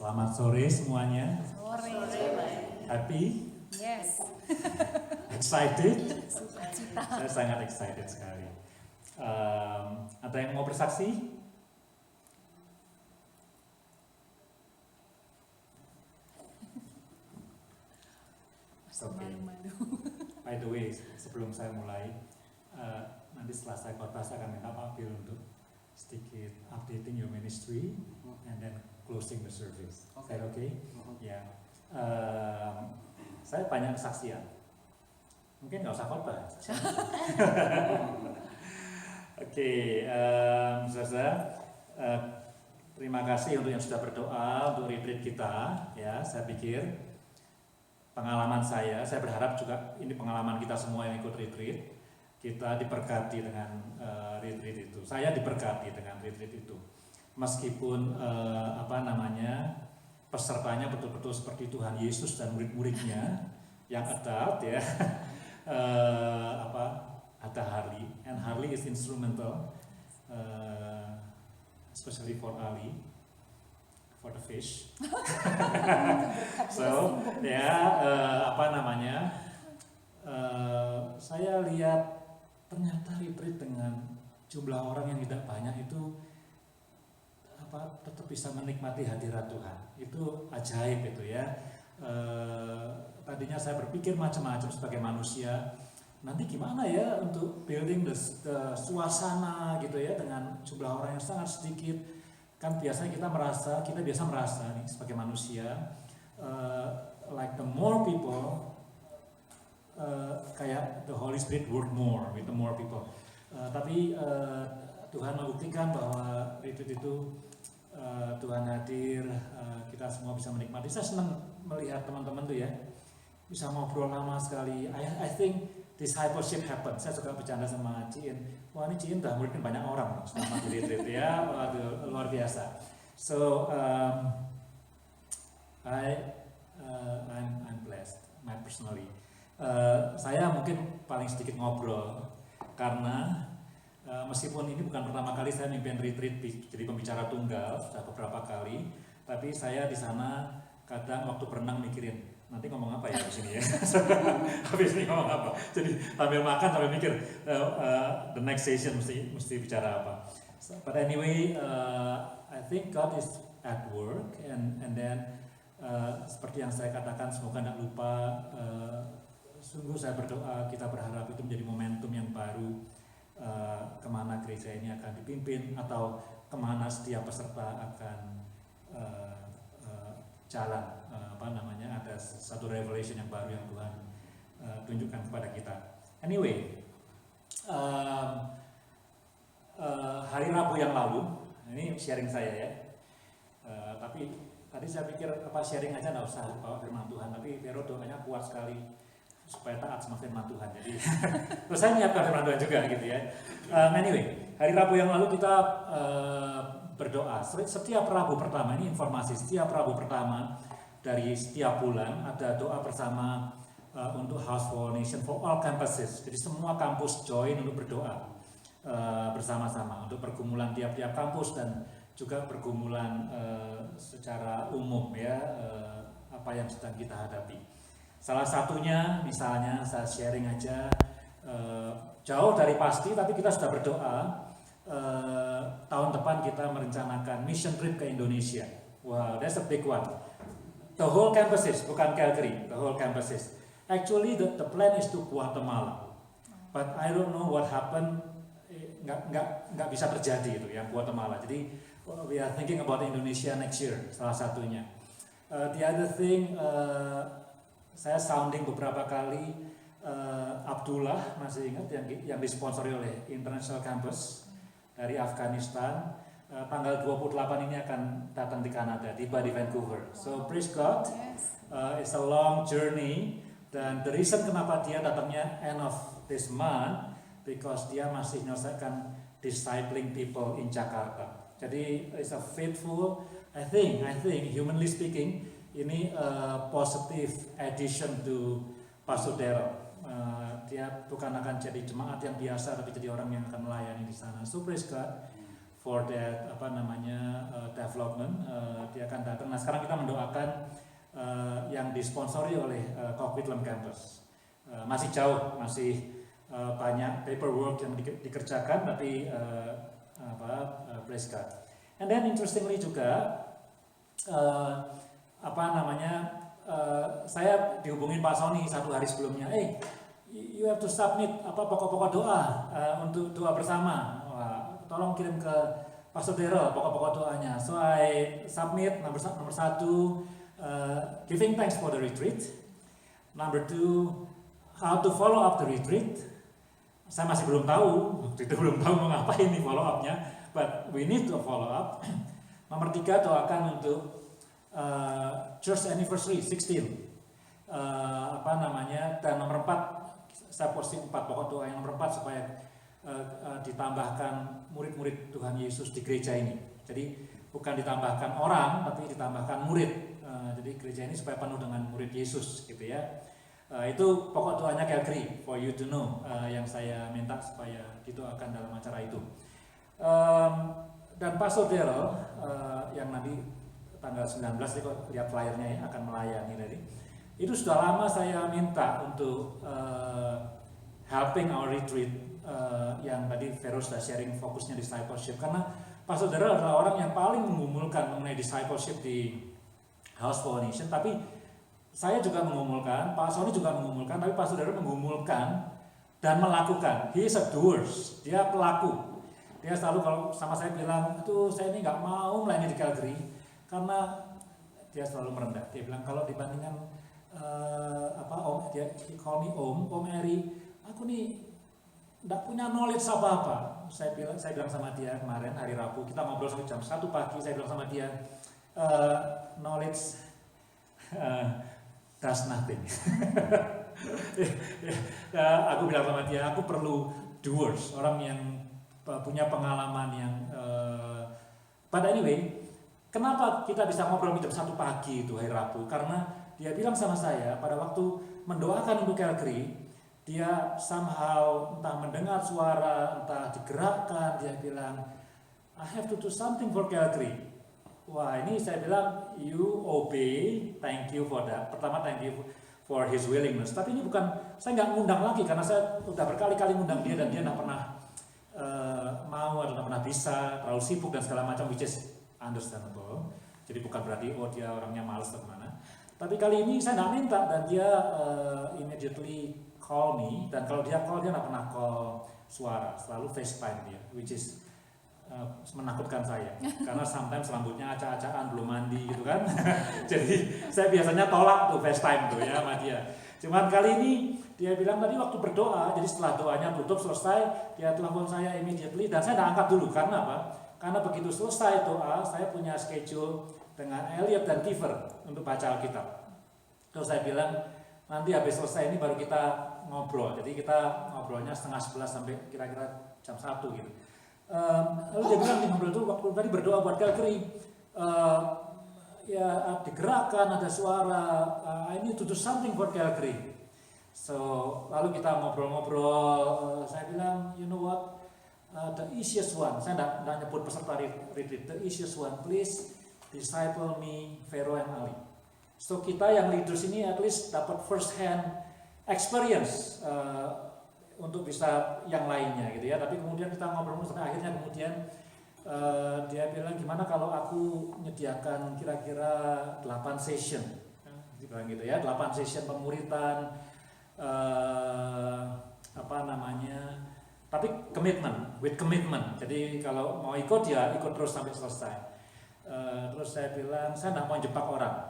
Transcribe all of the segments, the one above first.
Selamat sore semuanya. Sore. Happy? Yes. Excited? Sukacita. Saya sangat excited sekali. Ada yang mau bersaksi? Oke. Malu-malu. By the way, sebelum saya mulai, nanti setelah saya khotbah saya akan minta Pak Bill untuk sedikit updating your ministry and then closing the service. Okay. Is that okay? Ya. Saya banyak kesaksian. Mungkin nggak usah khotbah. Oke, saudara, terima kasih untuk yang sudah berdoa untuk retreat kita. Ya, saya pikir pengalaman saya berharap juga ini pengalaman kita semua yang ikut retreat, kita diberkati dengan retreat itu. Saya diberkati dengan retreat itu, meskipun pesertanya betul-betul seperti Tuhan Yesus dan murid-muridnya yang adult ya. Ada Harley, and Harley is instrumental, especially for Ali, for the fish. So saya lihat ternyata retreat dengan jumlah orang yang tidak banyak itu tetap bisa menikmati hadirat Tuhan. Itu ajaib itu ya. Tadinya saya berpikir macam-macam sebagai manusia. Nanti gimana ya untuk building the suasana gitu ya dengan jumlah orang yang sangat sedikit. Kan biasanya kita biasa merasa nih sebagai manusia like the more people kayak the Holy Spirit work more with the more people. Tapi Tuhan membuktikan bahwa retreat itu Tuhan hadir, kita semua bisa menikmati. Saya senang melihat teman-teman tuh ya bisa ngobrol lama sekali. I think discipleship happen. Saya suka bercanda sama Ciin. Wah ini Ciin udah muridin banyak orang loh selama di retreat ya. Waduh, luar biasa. So I'm blessed, personally. Saya mungkin paling sedikit ngobrol karena meskipun ini bukan pertama kali saya mimpin retreat jadi pembicara tunggal, sudah beberapa kali, tapi saya di sana kadang waktu berenang mikirin nanti ngomong apa ya di sini ya. Habis ini ngomong apa. Jadi sambil makan sambil mikir the next session mesti bicara apa. But anyway, I think God is at work and then seperti yang saya katakan semoga tidak lupa, sungguh saya berdoa kita berharap itu menjadi momentum yang baru kemana gereja ini akan dipimpin atau kemana setiap peserta akan jalan, ada satu revelation yang baru yang Tuhan tunjukkan kepada kita. Anyway, hari Rabu yang lalu, ini sharing saya ya. Tapi tadi saya pikir sharing aja nggak usah bawa firman Tuhan, tapi Vero doanya kuat sekali supaya taat sama firman Tuhan. Jadi terus saya menyiapkan firman Tuhan juga gitu ya. Anyway, hari Rabu yang lalu kita berdoa. Setiap Rabu pertama, ini informasi, setiap Rabu pertama dari setiap bulan ada doa bersama untuk House for All Nation for all campuses. Jadi semua kampus join untuk berdoa bersama-sama untuk pergumulan tiap-tiap kampus dan juga pergumulan secara umum ya, apa yang sedang kita hadapi. Salah satunya misalnya saya sharing aja, jauh dari pasti tapi kita sudah berdoa. Tahun depan kita merencanakan mission trip ke Indonesia. Wow, that's a big one. The whole campuses, bukan Calgary, the whole campuses. Actually, the plan is to Guatemala, but I don't know what happened. Nggak bisa terjadi itu yang Guatemala. Jadi we are thinking about Indonesia next year, salah satunya. The other thing, saya sounding beberapa kali Abdullah, masih ingat yang disponsori oleh International Campus dari Afghanistan, tanggal 28 ini akan datang di Kanada, tiba di Vancouver. So praise God, it's a long journey, dan the reason kenapa dia datangnya end of this month, because dia masih menyelesaikan discipling people in Jakarta. Jadi it's a faithful, I think humanly speaking, ini a positive addition to Pastor Daryl. Dia bukan akan jadi jemaat yang biasa, tapi jadi orang yang akan melayani di sana. So praise God for that Development, dia akan datang. Nah sekarang kita mendoakan yang disponsori oleh Coquitlam Campus. Masih jauh, masih banyak paperwork yang dikerjakan, tapi praise God. And then interestingly juga saya dihubungin Pak Sony satu hari sebelumnya, you have to submit pokok-pokok doa untuk doa bersama. Tolong kirim ke Pastor Daryl pokok-pokok doanya. So I submit nomor satu, giving thanks for the retreat. Number two, how to follow up the retreat. Saya masih belum tahu, waktu itu belum tahu mau ngapain nih follow up-nya, but we need to follow up. Nomor 3, doakan untuk church anniversary 16. Dan nomor 4, saya posting 4 pokok doa. Yang nomor 4 supaya ditambahkan murid-murid Tuhan Yesus di gereja ini. Jadi bukan ditambahkan orang, tapi ditambahkan murid. Jadi gereja ini supaya penuh dengan murid Yesus, gitu ya. Itu pokok doanya Calvary, for you to know, yang saya minta supaya didoakan dalam acara itu. Dan Pastor Daryl yang nanti tanggal 19 lihat flyernya ya, akan melayani tadi. Itu sudah lama saya minta untuk helping our retreat, yang tadi Vero sudah sharing fokusnya discipleship, karena Pastor Daryl adalah orang yang paling menggumulkan mengenai discipleship di House for Nation, tapi saya juga mengumulkan, Pak Sony juga mengumulkan, tapi Pak Saudara mengumulkan dan melakukan. He is a doers, dia pelaku. Dia selalu kalau sama saya bilang, itu saya ini nggak mau melayani di Calgary, karena dia selalu merendah. Dia bilang kalau dibandingkan he call me Om Eri, aku nih nggak punya knowledge apa-apa. Saya bilang sama dia kemarin hari Rabu, kita ngobrol sampai jam 1 pagi. Saya bilang sama dia, knowledge does nothing. Aku bilang sama dia, aku perlu doers, orang yang punya pengalaman yang. But anyway, kenapa kita bisa ngobrol jam 1 pagi itu hari Rabu? Karena dia bilang sama saya pada waktu mendoakan untuk Calgary, dia somehow entah mendengar suara, entah digerakkan, dia bilang, I have to do something for Calgary. Wah, ini saya bilang, you obey, thank you for that. Pertama, thank you for his willingness. Tapi ini bukan, saya nggak ngundang lagi, karena saya udah berkali-kali ngundang dia, dan dia nggak pernah mau atau nggak pernah bisa, terlalu sibuk dan segala macam, which is understandable. Jadi bukan berarti, dia orangnya malas atau mana. Tapi kali ini saya nggak minta, dan dia immediately call me, dan kalau dia call, dia nggak pernah call suara, selalu FaceTime dia, which is menakutkan saya, karena sometimes rambutnya acak-acakan, belum mandi gitu kan. Jadi saya biasanya tolak tuh FaceTime tuh ya sama dia. Cuman kali ini dia bilang tadi waktu berdoa, jadi setelah doanya tutup selesai, dia telepon saya immediately, dan saya tidak angkat dulu. Karena apa? Karena begitu selesai doa, saya punya schedule dengan Elliot dan Kiefer untuk baca Alkitab. Terus saya bilang, nanti habis selesai ini baru kita ngobrol. Jadi kita ngobrolnya 10:30 sampai kira-kira jam 1 gitu. Lalu dia bilang di ngobrol itu waktu tadi berdoa buat Calgary, ya digerakkan, ada suara, I need to do something for Calgary. So lalu kita ngobrol-ngobrol, saya bilang, you know what, the easiest one, saya tidak nyebut peserta retreat, the easiest one, please disciple me, Vero and Ali. So kita yang leaders ini at least dapat first hand experience untuk bisa yang lainnya gitu ya. Tapi kemudian kita ngobrol sampai akhirnya kemudian dia bilang, gimana kalau aku menyediakan kira-kira 8 session, dibilang gitu ya, 8 session pemuritan, tapi with commitment. Jadi kalau mau ikut ya ikut terus sampai selesai. Terus saya bilang, saya tidak mau jebak orang,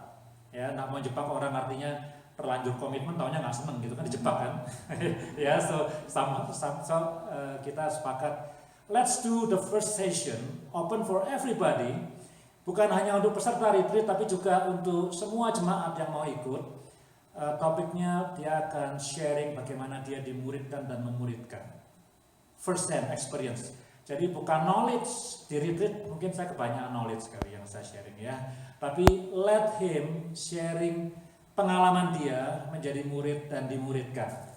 ya, tidak mau jebak orang artinya terlanjur komitmen, taunya nggak seneng gitu kan, dijebak kan. Ya, so kita sepakat, let's do the first session open for everybody, bukan hanya untuk peserta retreat tapi juga untuk semua jemaat yang mau ikut. Topiknya dia akan sharing bagaimana dia dimuridkan dan memuridkan, first hand experience. Jadi bukan knowledge di retreat, mungkin saya kebanyakan knowledge sekali yang saya sharing ya, tapi let him sharing pengalaman dia menjadi murid dan dimuridkan.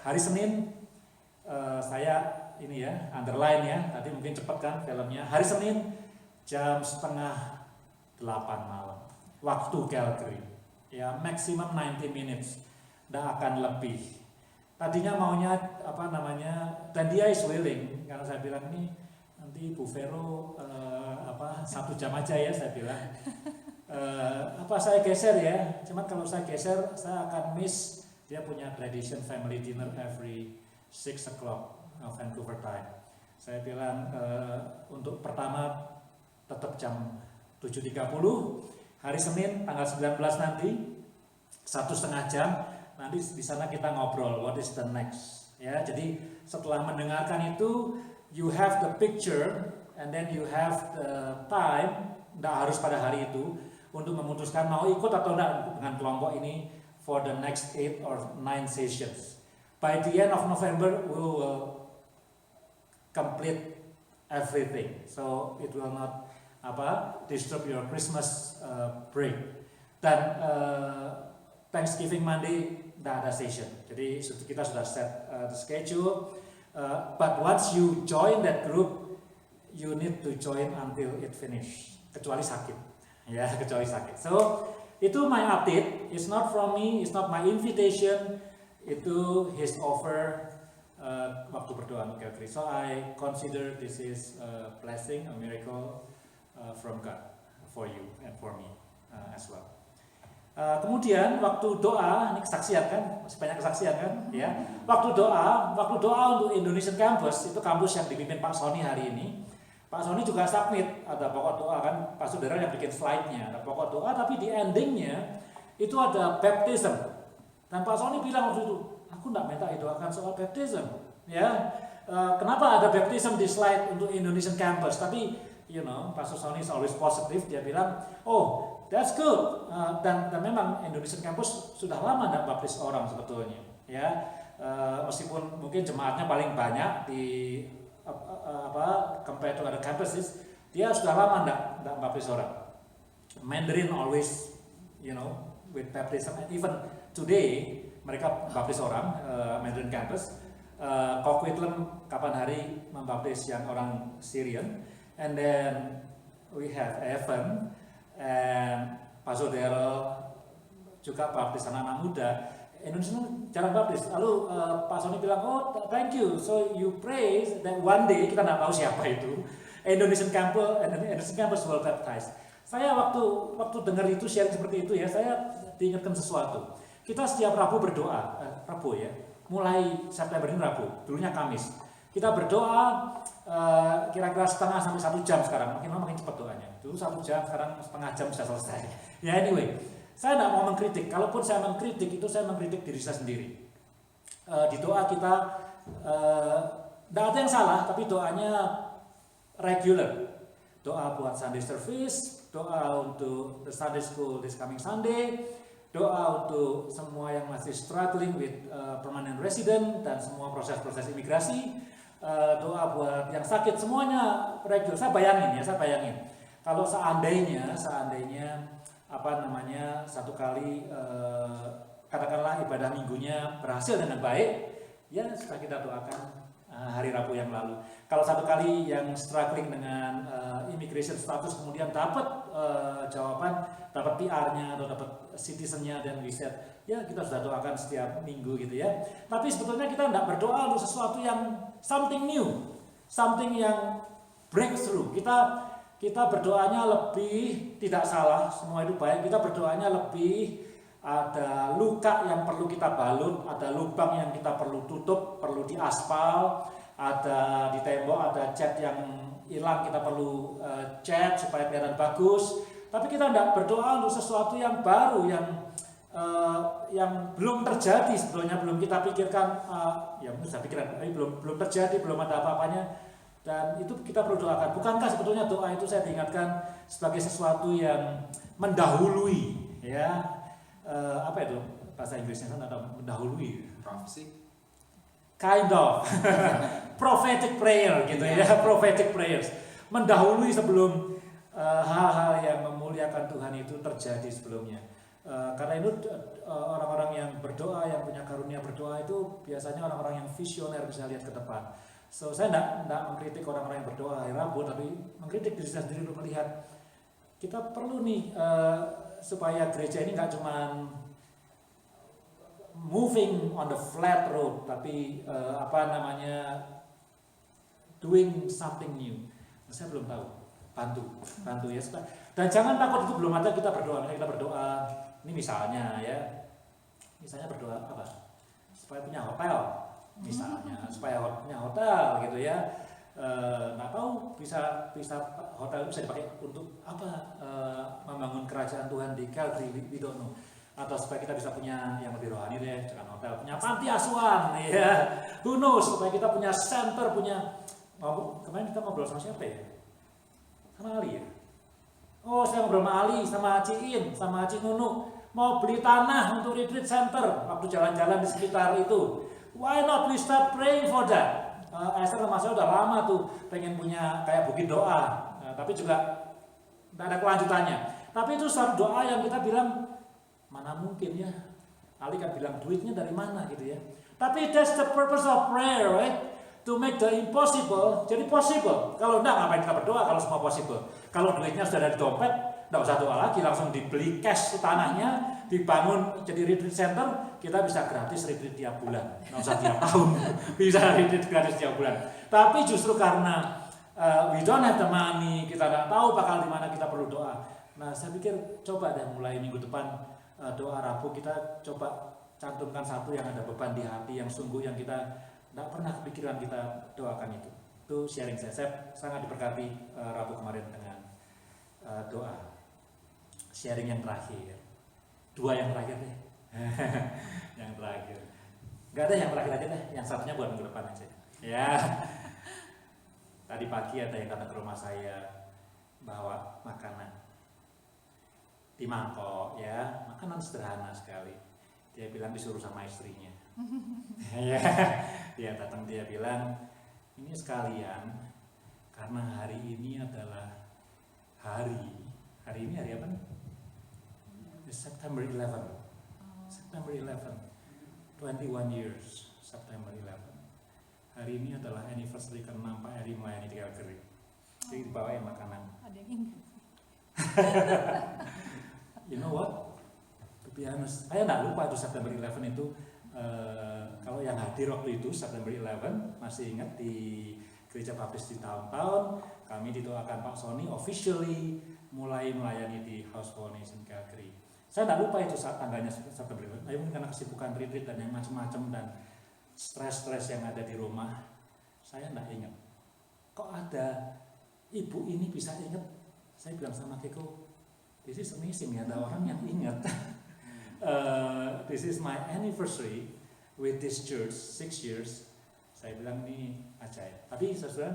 Hari Senin saya ini ya underline ya, tadi mungkin cepat kan filmnya. Hari Senin jam 7:30 malam waktu Calgary. Ya, maximum 90 minutes, tidak akan lebih. Tadinya maunya dan dia is willing, karena saya bilang ini nanti Bu Vero 1 jam aja ya, saya bilang. Saya geser ya, cuman kalau saya geser saya akan miss, dia punya tradition family dinner every 6 o'clock Vancouver time. Saya bilang untuk pertama tetap jam 7.30, hari Senin tanggal 19 nanti 1,5 jam, nanti di sana kita ngobrol what is the next ya. Jadi setelah mendengarkan itu, you have the picture and then you have the time, tidak harus pada hari itu, untuk memutuskan mau ikut atau tidak dengan kelompok ini for the next 8 or 9 sessions. By the end of November we will complete everything, so it will not disturb your Christmas break. Dan Thanksgiving Monday tidak ada session, jadi kita sudah set the schedule. But once you join that group, you need to join until it finish, kecuali sakit. Ya, kecuali sakit. So, itu my update. It's not from me, it's not my invitation. Itu his offer waktu berdoa untuk Calvary. So, I consider this is a blessing, a miracle from God for you and for me as well. Kemudian waktu doa, ini kesaksian kan, masih banyak kesaksian kan, ya. Waktu doa untuk Indonesian Campus, itu kampus yang dipimpin Pak Sony hari ini. Pak Sony juga submit, ada pokok doa kan, Pak Saudara yang bikin slide-nya, ada pokok doa, tapi di endingnya itu ada baptism. Dan Pak Sony bilang waktu itu, aku tidak minta didoakan soal baptism, ya. Kenapa ada baptism di slide untuk Indonesian Campus? Tapi, Pak Sony is always positive, dia bilang, oh, that's good. Dan memang Indonesian Campus sudah lama tidak baptis orang sebetulnya, ya. Meskipun mungkin jemaatnya paling banyak di compared to other campuses, dia sudah lama tidak baptis orang. Mandarin always, with baptism, and even today mereka baptis orang, Mandarin campus. Coquitlam kapan hari membaptis yang orang Syrian, and then we have Evan and Pak Daryl juga baptis anak-anak muda. Indonesia jarang baptis. Lalu Pak Sony bilang, oh thank you, so you pray that one day, kita nggak tahu siapa itu, Indonesian Campus will baptize. Saya waktu dengar itu, sharing seperti itu ya, saya diingatkan sesuatu. Kita setiap Rabu berdoa, Rabu ya, mulai September ini Rabu, dulunya Kamis. Kita berdoa kira-kira 1,5 sampai 1 jam sekarang, makin cepat doanya. Dulu 1 jam, sekarang 1/2 jam bisa selesai. Ya anyway. Saya tidak mau mengkritik, kalaupun saya mengkritik, itu saya mengkritik diri saya sendiri. Di doa kita, tidak ada yang salah, tapi doanya regular. Doa buat Sunday service, doa untuk the Sunday school this coming Sunday, doa untuk semua yang masih struggling with permanent resident, dan semua proses-proses imigrasi, doa buat yang sakit, semuanya regular. Saya bayangin, kalau seandainya satu kali katakanlah ibadah minggunya berhasil dengan baik, ya sudah kita doakan hari Rabu yang lalu. Kalau satu kali yang struggling dengan immigration status kemudian dapat jawaban, dapat PR-nya atau dapat citizen-nya, dan we said, ya kita sudah doakan setiap minggu gitu ya. Tapi sebetulnya kita tidak berdoa untuk sesuatu yang something new, something yang breakthrough. Kita berdoanya lebih, tidak salah, semua itu baik. Kita berdoanya lebih ada luka yang perlu kita balut, ada lubang yang kita perlu tutup, perlu diaspal, ada di tembok, ada cat yang hilang, kita perlu cat supaya kelihatan bagus. Tapi kita tidak berdoa untuk sesuatu yang baru, yang belum terjadi sebetulnya, belum kita pikirkan, belum terjadi, belum ada apa-apanya. Dan itu kita perlu doakan. Bukankah sebetulnya doa itu saya diingatkan sebagai sesuatu yang mendahului, ya, apa itu bahasa Inggrisnya kan, ada mendahului, prophecy, kind of prophetic prayer gitu ya, prophetic prayers, mendahului sebelum hal-hal yang memuliakan Tuhan itu terjadi sebelumnya. Karena itu orang-orang yang berdoa, yang punya karunia berdoa itu biasanya orang-orang yang visioner, bisa lihat ke depan. So saya tidak mengkritik orang-orang yang berdoa hari Rabu, tapi mengkritik diri saya sendiri untuk melihat kita perlu nih supaya gereja ini nggak cuma moving on the flat road, tapi doing something new. Saya belum tahu. Bantu ya. Dan jangan takut itu belum ada kita berdoa. Misalnya kita berdoa, ini misalnya berdoa apa? Supaya punya hotel, misalnya, supaya punya hotel gitu ya. Nggak tahu bisa hotel bisa dipakai untuk apa? Membangun kerajaan Tuhan di Calvary, we don't know. Atau supaya kita bisa punya yang lebih rohani deh, jangan hotel, punya panti asuhan, ya. Who knows? Supaya kita punya center, kemarin kita ngobrol sama siapa ya? Sama Ali ya? Oh, saya ngobrol sama Ali, sama Ciin, sama Cinunu. Mau beli tanah untuk retreat center. Waktu jalan-jalan di sekitar itu. Why not we start praying for that? Esther sama saya udah lama tuh pengen punya kayak bukit doa. Tapi juga tidak ada kelanjutannya. Tapi itu satu doa yang kita bilang, mana mungkin ya? Ali kan bilang duitnya dari mana gitu ya. Tapi that's the purpose of prayer, right? To make the impossible jadi possible. Kalau enggak, ngapain kita berdoa kalau semua possible? Kalau duitnya sudah ada di dompet, enggak usah doa lagi, langsung dibeli cash tanahnya, dibangun jadi retreat center, kita bisa gratis retreat tiap bulan. Enggak usah tiap tahun, bisa retreat gratis tiap bulan. Tapi justru karena we don't have the money, kita enggak tahu bakal di mana kita perlu doa. Nah, saya pikir coba deh mulai minggu depan doa Rabu kita coba cantumkan satu yang ada beban di hati, yang sungguh, yang kita tidak pernah kepikiran kita doakan itu. Itu sharing saya sangat diberkati Rabu kemarin dengan doa. Sharing yang terakhir. Dua yang terakhir deh. Yang terakhir. Gak ada yang terakhir aja deh. Yang satunya buat minggu depan aja. Ya. Tadi pagi ada yang datang ke rumah saya bawa makanan di mangkok, ya, makanan sederhana sekali. Dia bilang disuruh sama istrinya. Ya, dia datang, dia bilang ini sekalian karena hari ini adalah hari ini hari apa nih? September 11. September 11. 21 years September 11. Hari ini adalah anniversary ke-6 Pak Eri melayani di Calvary. Jadi dibawain makanan. Ada yang ingat. You know what? To be honest, saya nggak lupa itu September 11 itu. Kalau yang hadir waktu itu September 11 masih ingat di Gereja Baptis di tahun-tahun kami didoakan Pak Sony officially mulai melayani di House of Nation Calvary. Saya nggak lupa itu saat tanggalnya September 11. Mungkin karena kesibukan retreat dan yang macam-macam dan stres yang ada di rumah, saya nggak ingat. Kok ada ibu ini bisa ingat? Saya bilang sama Keko, this is amazing ya, ada orang yang ingat. This is my anniversary with this church, 6 years. Saya bilang ini ajaib. Tapi saudara,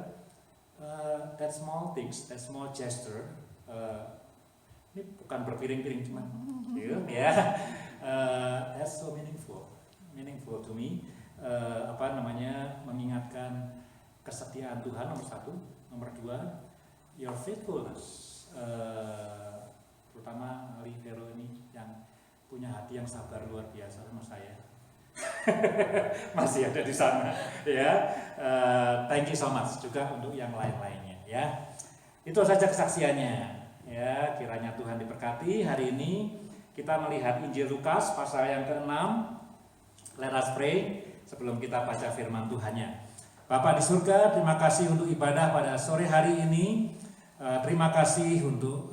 that small things, that small gesture, ini bukan berpiring-piring cuma, ya. That's so meaningful to me. Mengingatkan kesetiaan Tuhan nomor 1, nomor 2, your faithfulness. Terutama Ali Vero ini yang punya hati yang sabar luar biasa sama saya. Masih ada di sana, ya. Thank you so much juga untuk yang lain-lainnya, ya. Itu saja kesaksiannya, ya. Kiranya Tuhan diberkati. Hari ini kita melihat Injil Lukas pasal yang ke-6. Let us pray sebelum kita baca firman Tuhannya. Bapa di surga, terima kasih untuk ibadah pada sore hari ini. Terima kasih untuk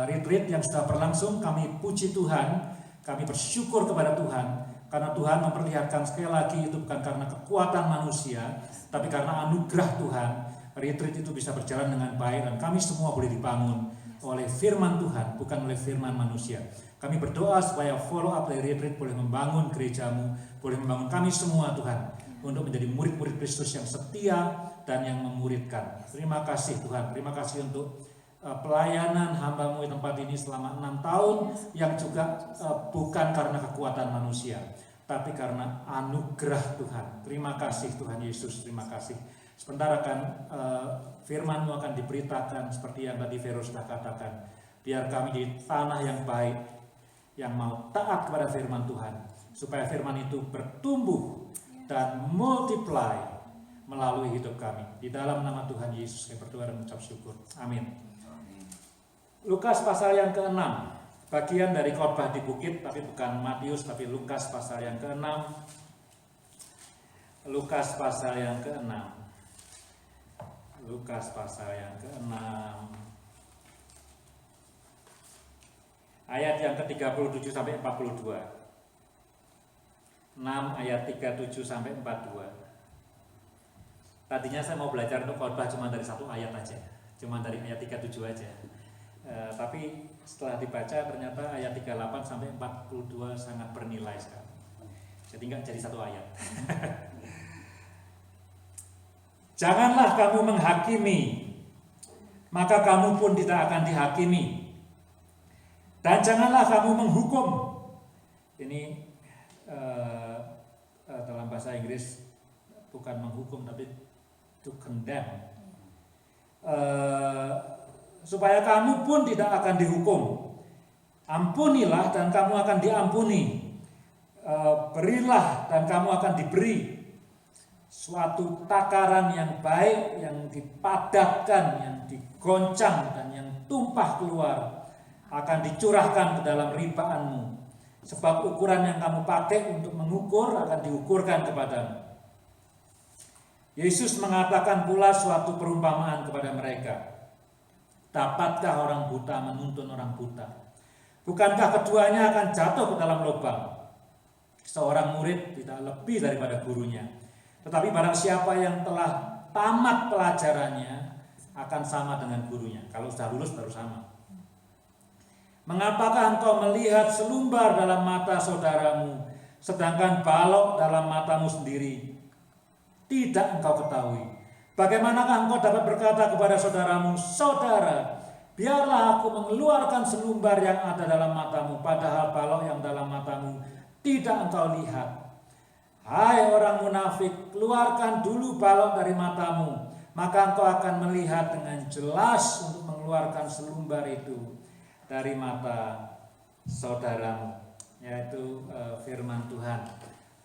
retreat yang sudah berlangsung. Kami puji Tuhan, kami bersyukur kepada Tuhan karena Tuhan memperlihatkan sekali lagi itu bukan karena kekuatan manusia, tapi karena anugerah Tuhan. Retreat itu bisa berjalan dengan baik dan kami semua boleh dibangun oleh firman Tuhan, bukan oleh firman manusia. Kami berdoa supaya follow up dari retreat boleh membangun gerejamu, boleh membangun kami semua Tuhan, untuk menjadi murid-murid Kristus yang setia dan yang memuridkan. Terima kasih Tuhan, terima kasih untuk pelayanan hamba-Mu di tempat ini selama 6 tahun yang juga bukan karena kekuatan manusia, tapi karena anugerah Tuhan. Terima kasih Tuhan Yesus, terima kasih. Sebentar akan firman-Mu akan diberitakan seperti yang tadi Vero sudah katakan. Biar kami di tanah yang baik, yang mau taat kepada firman Tuhan, supaya firman itu bertumbuh dan multiply, melalui hidup kami. Di dalam nama Tuhan Yesus kami berdoa dan mengucap syukur. Amin. Lukas pasal yang ke-6, bagian dari khotbah di bukit, tapi bukan Matius, tapi Lukas pasal yang ke-6. Lukas pasal yang ke-6. Lukas pasal yang ke-6. Ayat yang ke-37 sampai 42. 6 ayat 37 sampai 42. Tadinya saya mau belajar untuk khotbah cuma dari satu ayat aja, cuma dari ayat 37 aja. Tapi setelah dibaca ternyata ayat 38 sampai 42 sangat bernilai sekali. Jadi nggak jadi satu ayat. Janganlah kamu menghakimi, maka kamu pun tidak akan dihakimi. Dan janganlah kamu menghukum. Ini dalam bahasa Inggris bukan menghukum tapi to condemn. Supaya kamu pun tidak akan dihukum. Ampunilah dan kamu akan diampuni. Berilah dan kamu akan diberi. Suatu takaran yang baik, yang dipadatkan, yang digoncang dan yang tumpah keluar akan dicurahkan ke dalam ribaanmu. Sebab ukuran yang kamu pakai untuk mengukur akan diukurkan kepadamu. Yesus mengatakan pula suatu perumpamaan kepada mereka. Dapatkah orang buta menuntun orang buta? Bukankah keduanya akan jatuh ke dalam lubang? Seorang murid tidak lebih daripada gurunya. Tetapi barang siapa yang telah tamat pelajarannya akan sama dengan gurunya. Kalau sudah lulus baru sama. Mengapakah engkau melihat selumbar dalam mata saudaramu, sedangkan balok dalam matamu sendiri tidak engkau ketahui? Bagaimanakah engkau dapat berkata kepada saudaramu, saudara, biarlah aku mengeluarkan selumbar yang ada dalam matamu, padahal balok yang dalam matamu tidak engkau lihat? Hai orang munafik, keluarkan dulu balok dari matamu, maka engkau akan melihat dengan jelas untuk mengeluarkan selumbar itu dari mata saudaramu. Yaitu firman Tuhan.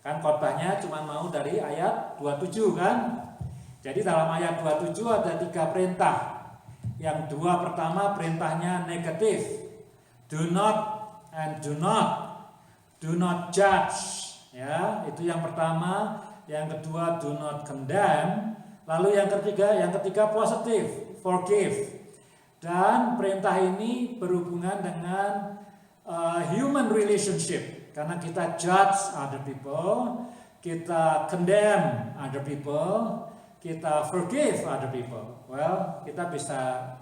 Kan khotbahnya cuma mau dari ayat 27 kan? Jadi dalam ayat 27 ada 3 perintah. Yang 2 pertama perintahnya negatif. Do not and do not. Do not judge. Ya, itu yang pertama. Yang kedua do not condemn. Lalu yang ketiga positif, forgive. Dan perintah ini berhubungan dengan human relationship. Karena kita judge other people, kita condemn other people, kita forgive other people. Well, kita bisa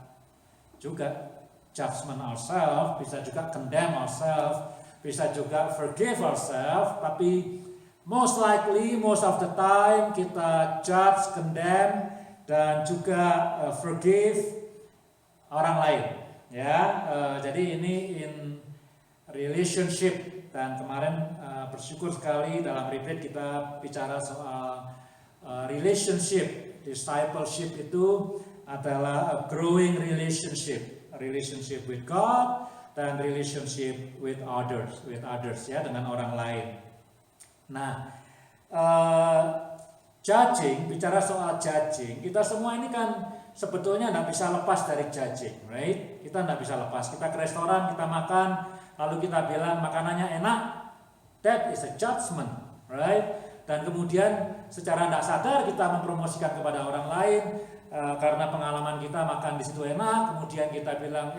juga judgment ourselves, bisa juga condemn ourselves, bisa juga forgive ourselves. Tapi most likely, most of the time kita judge, condemn, dan juga forgive orang lain, ya. Jadi ini in relationship, dan kemarin bersyukur sekali dalam retreat kita bicara soal relationship. Discipleship itu adalah a growing relationship with God dan relationship with others, ya, dengan orang lain. Nah, bicara soal judging, kita semua ini kan sebetulnya tidak bisa lepas dari judging, right? Kita tidak bisa lepas. Kita ke restoran, kita makan, lalu kita bilang makanannya enak, that is a judgment, right? Dan kemudian secara tidak sadar kita mempromosikan kepada orang lain karena pengalaman kita makan di situ enak, kemudian kita bilang,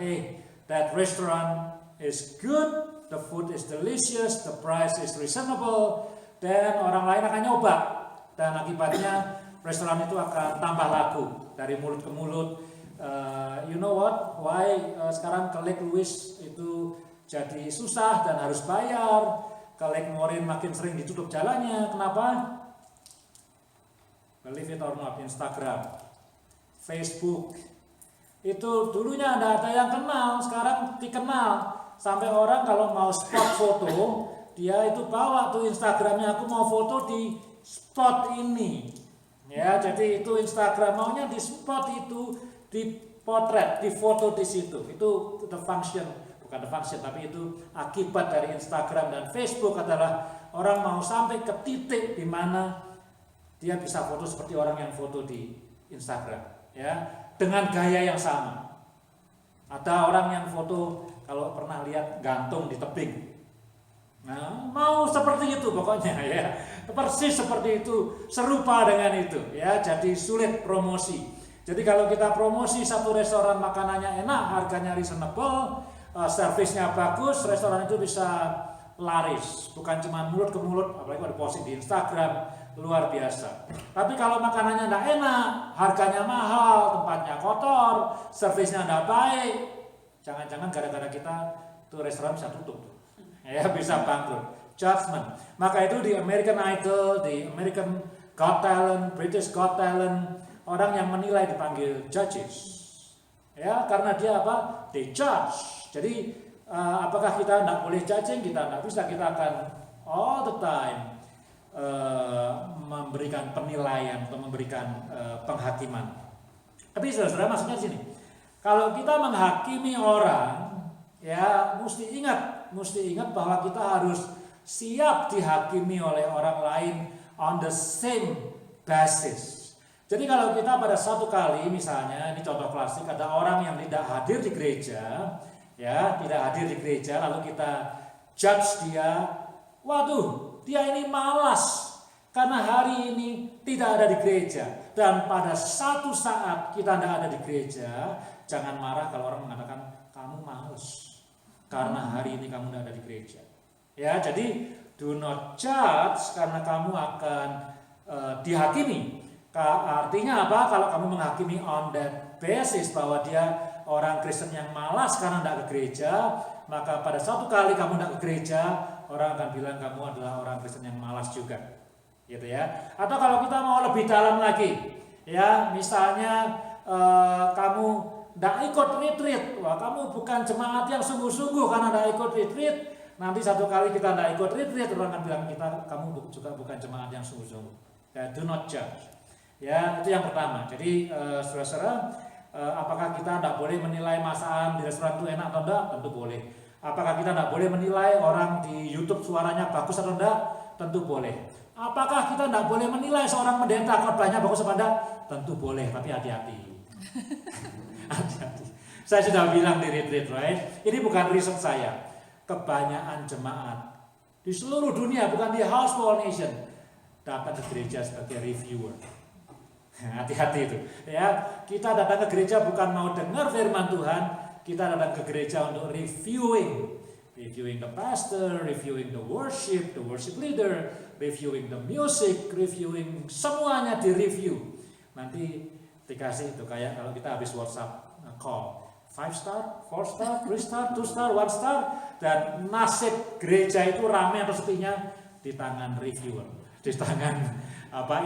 that restaurant is good, the food is delicious, the price is reasonable, dan orang lain akan nyoba, dan akibatnya restoran itu akan tambah laku dari mulut ke mulut. You know what? Why sekarang ke Lake Louise itu jadi susah dan harus bayar. Ke Lake Morin makin sering ditutup jalannya. Kenapa? Believe it or not, Instagram, Facebook, itu dulunya tidak ada yang kenal, sekarang dikenal. Sampai orang kalau mau spot foto, dia itu bawa tuh Instagramnya, aku mau foto di spot ini. Ya, jadi itu Instagram maunya di spot itu, di potret, di foto di situ. Itu the function, bukan the function, tapi itu akibat dari Instagram dan Facebook adalah orang mau sampai ke titik di mana dia bisa foto seperti orang yang foto di Instagram, ya, dengan gaya yang sama. Ada orang yang foto, kalau pernah lihat, gantung di tebing. Nah, mau seperti itu pokoknya, ya, persis seperti itu, serupa dengan itu, ya. Jadi sulit promosi. Jadi kalau kita promosi satu restoran makanannya enak, harganya reasonable, servisnya bagus, restoran itu bisa laris, bukan cuma mulut ke mulut, apalagi kalau diposting di Instagram, luar biasa. Tapi kalau makanannya tidak enak, harganya mahal, tempatnya kotor, servisnya tidak baik, jangan-jangan gara-gara kita tuh restoran bisa tutup, ya, bisa bangkrut. Judgment. Maka itu di American Idol, di American Got Talent, British Got Talent, orang yang menilai dipanggil judges, ya, karena dia apa? They judge. Jadi apakah kita tidak boleh judging? Kita tidak bisa, kita akan all the time memberikan penilaian atau memberikan penghakiman. Tapi saudara, maksudnya di sini, kalau kita menghakimi orang, ya, mesti ingat bahwa kita harus siap dihakimi oleh orang lain on the same basis. Jadi kalau kita pada satu kali, misalnya ini contoh klasik, ada orang yang tidak hadir di gereja, ya, tidak hadir di gereja, lalu kita judge dia, waduh, dia ini malas karena hari ini tidak ada di gereja. Dan pada satu saat kita tidak ada di gereja, jangan marah kalau orang mengatakan kamu malas karena hari ini kamu tidak ada di gereja. Ya, jadi do not judge karena kamu akan dihakimi. Artinya apa? Kalau kamu menghakimi on that basis bahwa dia orang Kristen yang malas karena tidak ke gereja, maka pada suatu kali kamu tidak ke gereja, orang akan bilang kamu adalah orang Kristen yang malas juga, gitu ya. Atau kalau kita mau lebih dalam lagi, ya, misalnya kamu tidak ikut retreat, wah, kamu bukan jemaat yang sungguh-sungguh karena tidak ikut retreat. Nanti satu kali kita tidak ikut retreat, orang akan bilang kamu juga bukan jemaat yang sungguh-sungguh. Ya, do not judge. Ya, itu yang pertama. Jadi saudara-saudara, apakah kita tidak boleh menilai masakan di restoran itu enak atau tidak? Tentu boleh. Apakah kita tidak boleh menilai orang di YouTube suaranya bagus atau tidak? Tentu boleh. Apakah kita tidak boleh menilai seorang pendeta khotbahnya bagus atau tidak? Tentu boleh, tapi hati-hati. Hati-hati. Saya sudah bilang di retreat, right? Ini bukan riset saya. Kebanyakan jemaat di seluruh dunia, bukan di House for All Nation, datang ke gereja sebagai reviewer. Hati-hati itu, ya. Kita datang ke gereja bukan mau dengar firman Tuhan, kita datang ke gereja untuk reviewing the pastor, reviewing the worship leader, reviewing the music, reviewing semuanya di review. Nanti dikasih itu kayak kalau kita habis WhatsApp call, 5 star, 4 star, 3 star, 2 star, 1 star, dan nasib gereja itu ramai atau sepinya di tangan reviewer, di tangan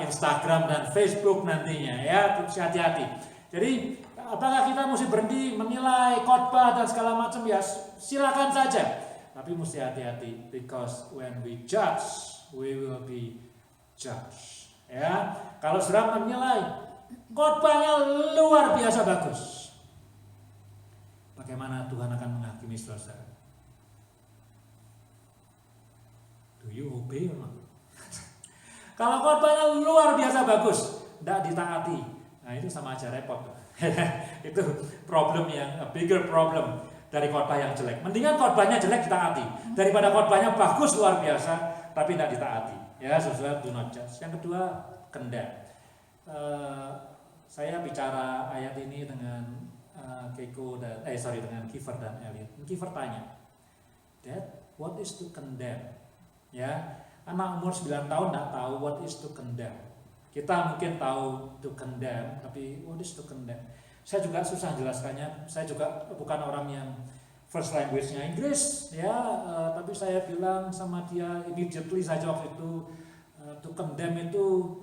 Instagram dan Facebook nantinya, ya. Hati-hati. Jadi apakah kita mesti berhenti menilai khotbah dan segala macam? Ya, silakan saja. Tapi mesti hati-hati, because when we judge, we will be judged. Ya, kalau sudah menilai khotbahnya luar biasa bagus, bagaimana Tuhan akan menghakimi saudara? Do you obey or not? Kalau khotbahnya luar biasa bagus, tidak ditaati, nah itu sama aja repot. Itu problem yang bigger problem dari khotbah yang jelek. Mendingan khotbahnya jelek ditaati daripada khotbahnya bagus luar biasa tapi tidak ditaati. Ya, saudara, do not judge. Yang kedua, condemn. Saya bicara ayat ini dengan dengan Kiefer dan Elliot. Kiefer tanya, Dad, what is to condemn? Ya. Anak umur 9 tahun tidak tahu what is to condemn. Kita mungkin tahu to condemn, tapi what is to condemn? Saya juga susah jelaskannya. Saya juga bukan orang yang first language-nya Inggris, ya. Tapi saya bilang sama dia immediately saja waktu itu, to condemn itu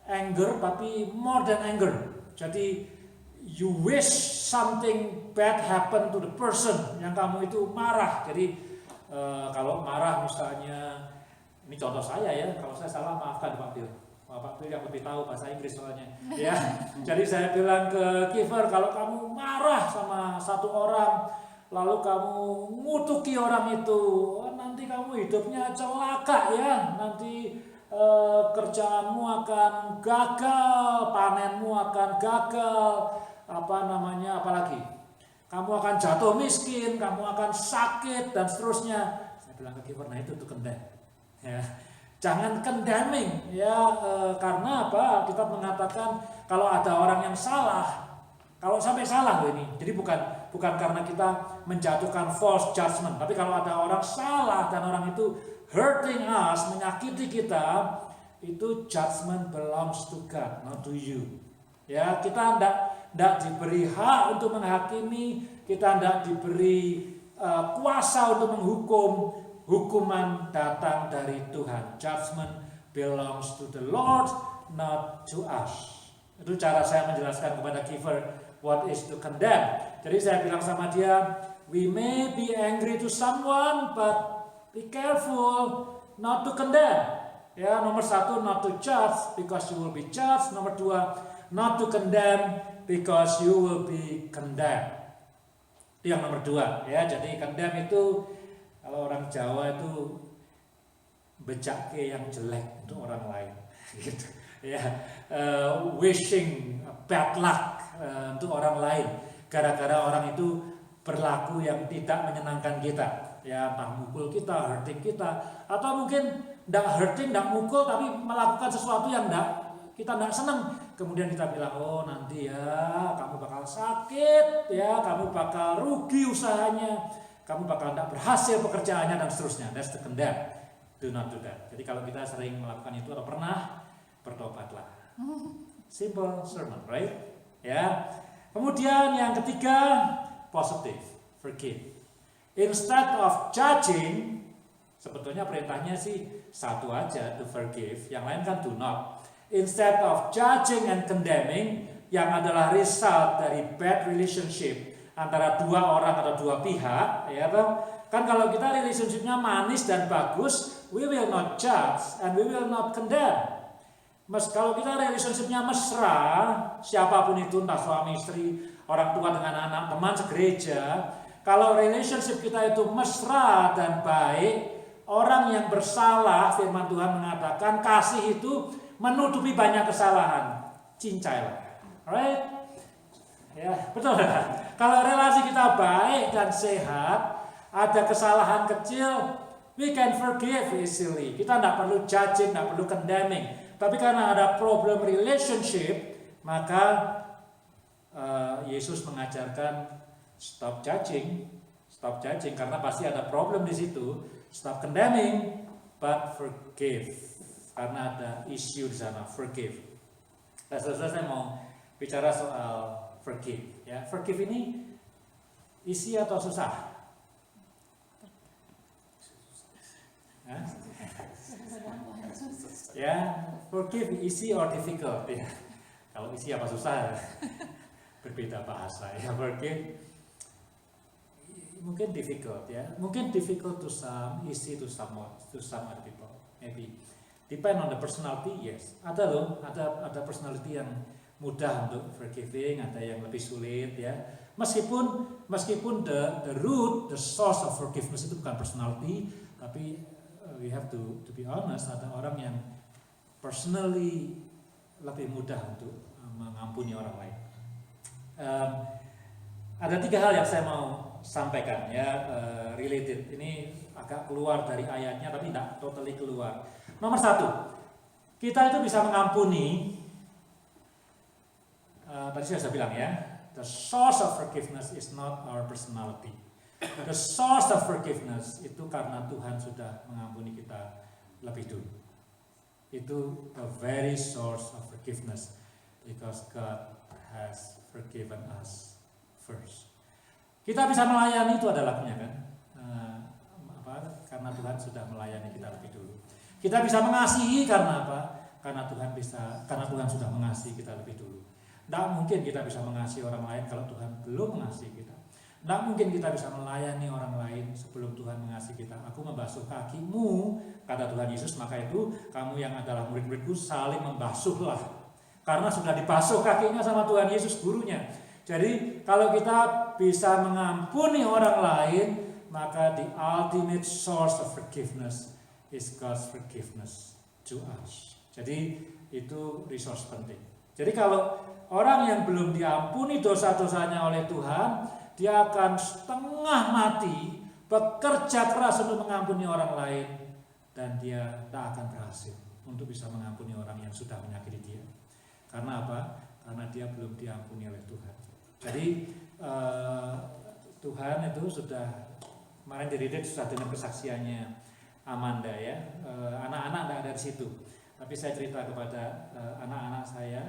anger, tapi more than anger. Jadi you wish something bad happen to the person yang kamu itu marah. Jadi kalau marah misalnya, ini contoh saya ya, kalau saya salah maafkan Pak Bill. Pak Bill yang lebih tahu bahasa Inggris soalnya. Ya, jadi saya bilang ke Kiefer, kalau kamu marah sama satu orang, lalu kamu ngutuki orang itu, nanti kamu hidupnya celaka ya, nanti kerjaanmu akan gagal, panenmu akan gagal, apalagi kamu akan jatuh miskin, kamu akan sakit dan seterusnya. Saya bilang ke giver, nah itu tuh condemn ya. Jangan condemning ya, karena apa? Kita mengatakan kalau ada orang yang salah, kalau sampai salah ini, jadi bukan karena kita menjatuhkan false judgment, tapi kalau ada orang salah dan orang itu hurting us, menyakiti kita, itu judgment belongs to God, not to you. Ya, kita tidak diberi hak untuk menghakimi, kita tidak diberi kuasa untuk menghukum. Hukuman datang dari Tuhan. Judgment belongs to the Lord, not to us. Itu cara saya menjelaskan kepada giver what is to condemn. Jadi saya bilang sama dia, we may be angry to someone, but be careful not to condemn. Ya, nomor 1, not to judge because you will be judged. Nomor 2, not to condemn because you will be condemned. Itu yang nomor 2 ya. Jadi condemn itu kalau orang Jawa itu bejake yang jelek untuk orang lain, gitu ya. Wishing bad luck untuk orang lain, gara-gara orang itu berlaku yang tidak menyenangkan kita, ya, entah mukul kita, hurting kita, atau mungkin tidak hurting, tidak mukul, tapi melakukan sesuatu yang kita tidak senang. Kemudian kita bilang, oh nanti ya kamu bakal sakit, ya kamu bakal rugi usahanya, kamu bakal tidak berhasil pekerjaannya dan seterusnya. That's the condemn. Do not do that. Jadi kalau kita sering melakukan itu atau pernah, bertobatlah. Simple sermon, right? Ya. Kemudian yang ketiga, positive, forgive. Instead of judging, sebetulnya perintahnya sih satu aja, to forgive. Yang lain kan do not. Instead of judging and condemning, yang adalah result dari bad relationship antara dua orang atau dua pihak, ya kan kalau kita relationshipnya manis dan bagus, we will not judge and we will not condemn. Kalau kita relationshipnya mesra, siapapun itu, entah suami istri, orang tua dengan anak, teman segereja, kalau relationship kita itu mesra dan baik, orang yang bersalah, firman Tuhan mengatakan kasih itu menutupi banyak kesalahan, cincailah, right? Ya, betul kan? Kalau relasi kita baik dan sehat, ada kesalahan kecil, we can forgive easily. Kita tidak perlu judging, tidak perlu condemning. Tapi karena ada problem relationship, maka Yesus mengajarkan stop judging, karena pasti ada problem di situ. Stop condemning, but forgive, karena ada issue di sana. Forgive. Saya mau bicara soal forgive. Ya, forgive ini isi atau susah? Ya, forgive easy or difficult ya. Kalau isi apa susah? Berbeda bahasa ya. Forgive mungkin difficult ya. Mungkin difficult to some, easy to some other people. Maybe depend on the personality. Yes. Ada loh, ada personality yang mudah untuk forgiving, ada yang lebih sulit ya. Meskipun the root, the source of forgiveness itu bukan personality, tapi we have to be honest, ada orang yang personally lebih mudah untuk mengampuni orang lain. Ada 3 hal yang saya mau sampaikan ya, related. Ini agak keluar dari ayatnya tapi tidak totally keluar. Nomor 1, kita itu bisa mengampuni. Tadi saya sudah bilang ya, the source of forgiveness is not our personality. The source of forgiveness itu karena Tuhan sudah mengampuni kita lebih dulu. Itu the very source of forgiveness, because God has forgiven us first. Kita bisa melayani, itu adalah lakunya kan, karena Tuhan sudah melayani kita lebih dulu. Kita bisa mengasihi karena apa? Karena Tuhan sudah mengasihi kita lebih dulu. Tidak mungkin kita bisa mengasihi orang lain kalau Tuhan belum mengasihi kita. Tidak mungkin kita bisa melayani orang lain sebelum Tuhan mengasihi kita. Aku membasuh kakimu, kata Tuhan Yesus, maka itu kamu yang adalah murid-muridku saling membasuhlah. Karena sudah dibasuh kakinya sama Tuhan Yesus, gurunya. Jadi kalau kita bisa mengampuni orang lain, maka the ultimate source of forgiveness is God's forgiveness to us. Jadi itu resource penting. Jadi kalau orang yang belum diampuni dosa-dosanya oleh Tuhan, dia akan setengah mati bekerja keras untuk mengampuni orang lain, dan dia tak akan berhasil untuk bisa mengampuni orang yang sudah menyakiti dia. Karena apa? Karena dia belum diampuni oleh Tuhan. Jadi Tuhan itu sudah, kemarin di Redet sudah dengar kesaksiannya Amanda ya, anak-anak tidak ada di situ. Tapi saya cerita kepada anak-anak saya,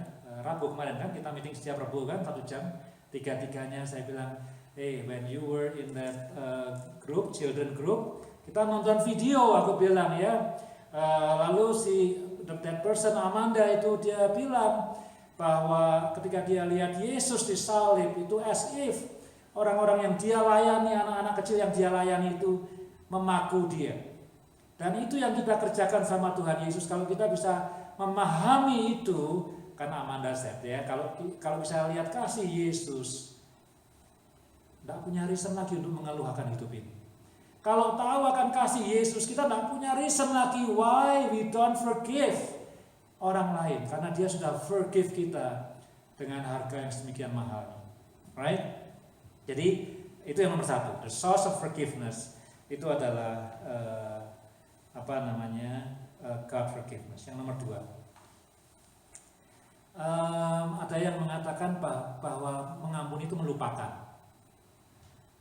Rabu kemarin kan kita meeting setiap Rabu kan 1 jam, tiga-tiganya saya bilang, hey, when you were in that group, children group, kita nonton video, aku bilang ya. Lalu si that person Amanda itu dia bilang bahwa ketika dia lihat Yesus disalib itu as if orang-orang yang dia layani, anak-anak kecil yang dia layani itu memaku dia. Dan itu yang kita kerjakan sama Tuhan Yesus. Kalau kita bisa memahami itu, karena Amanda said ya, kalau bisa lihat kasih Yesus, tidak punya reason lagi untuk mengeluh akan hidup ini. Kalau tahu akan kasih Yesus, kita tidak punya reason lagi why we don't forgive orang lain, karena dia sudah forgive kita dengan harga yang sedemikian mahal. Right? Jadi itu yang nomor 1, the source of forgiveness itu adalah God forgiveness. Yang nomor 2, ada yang mengatakan bahwa mengampuni itu melupakan.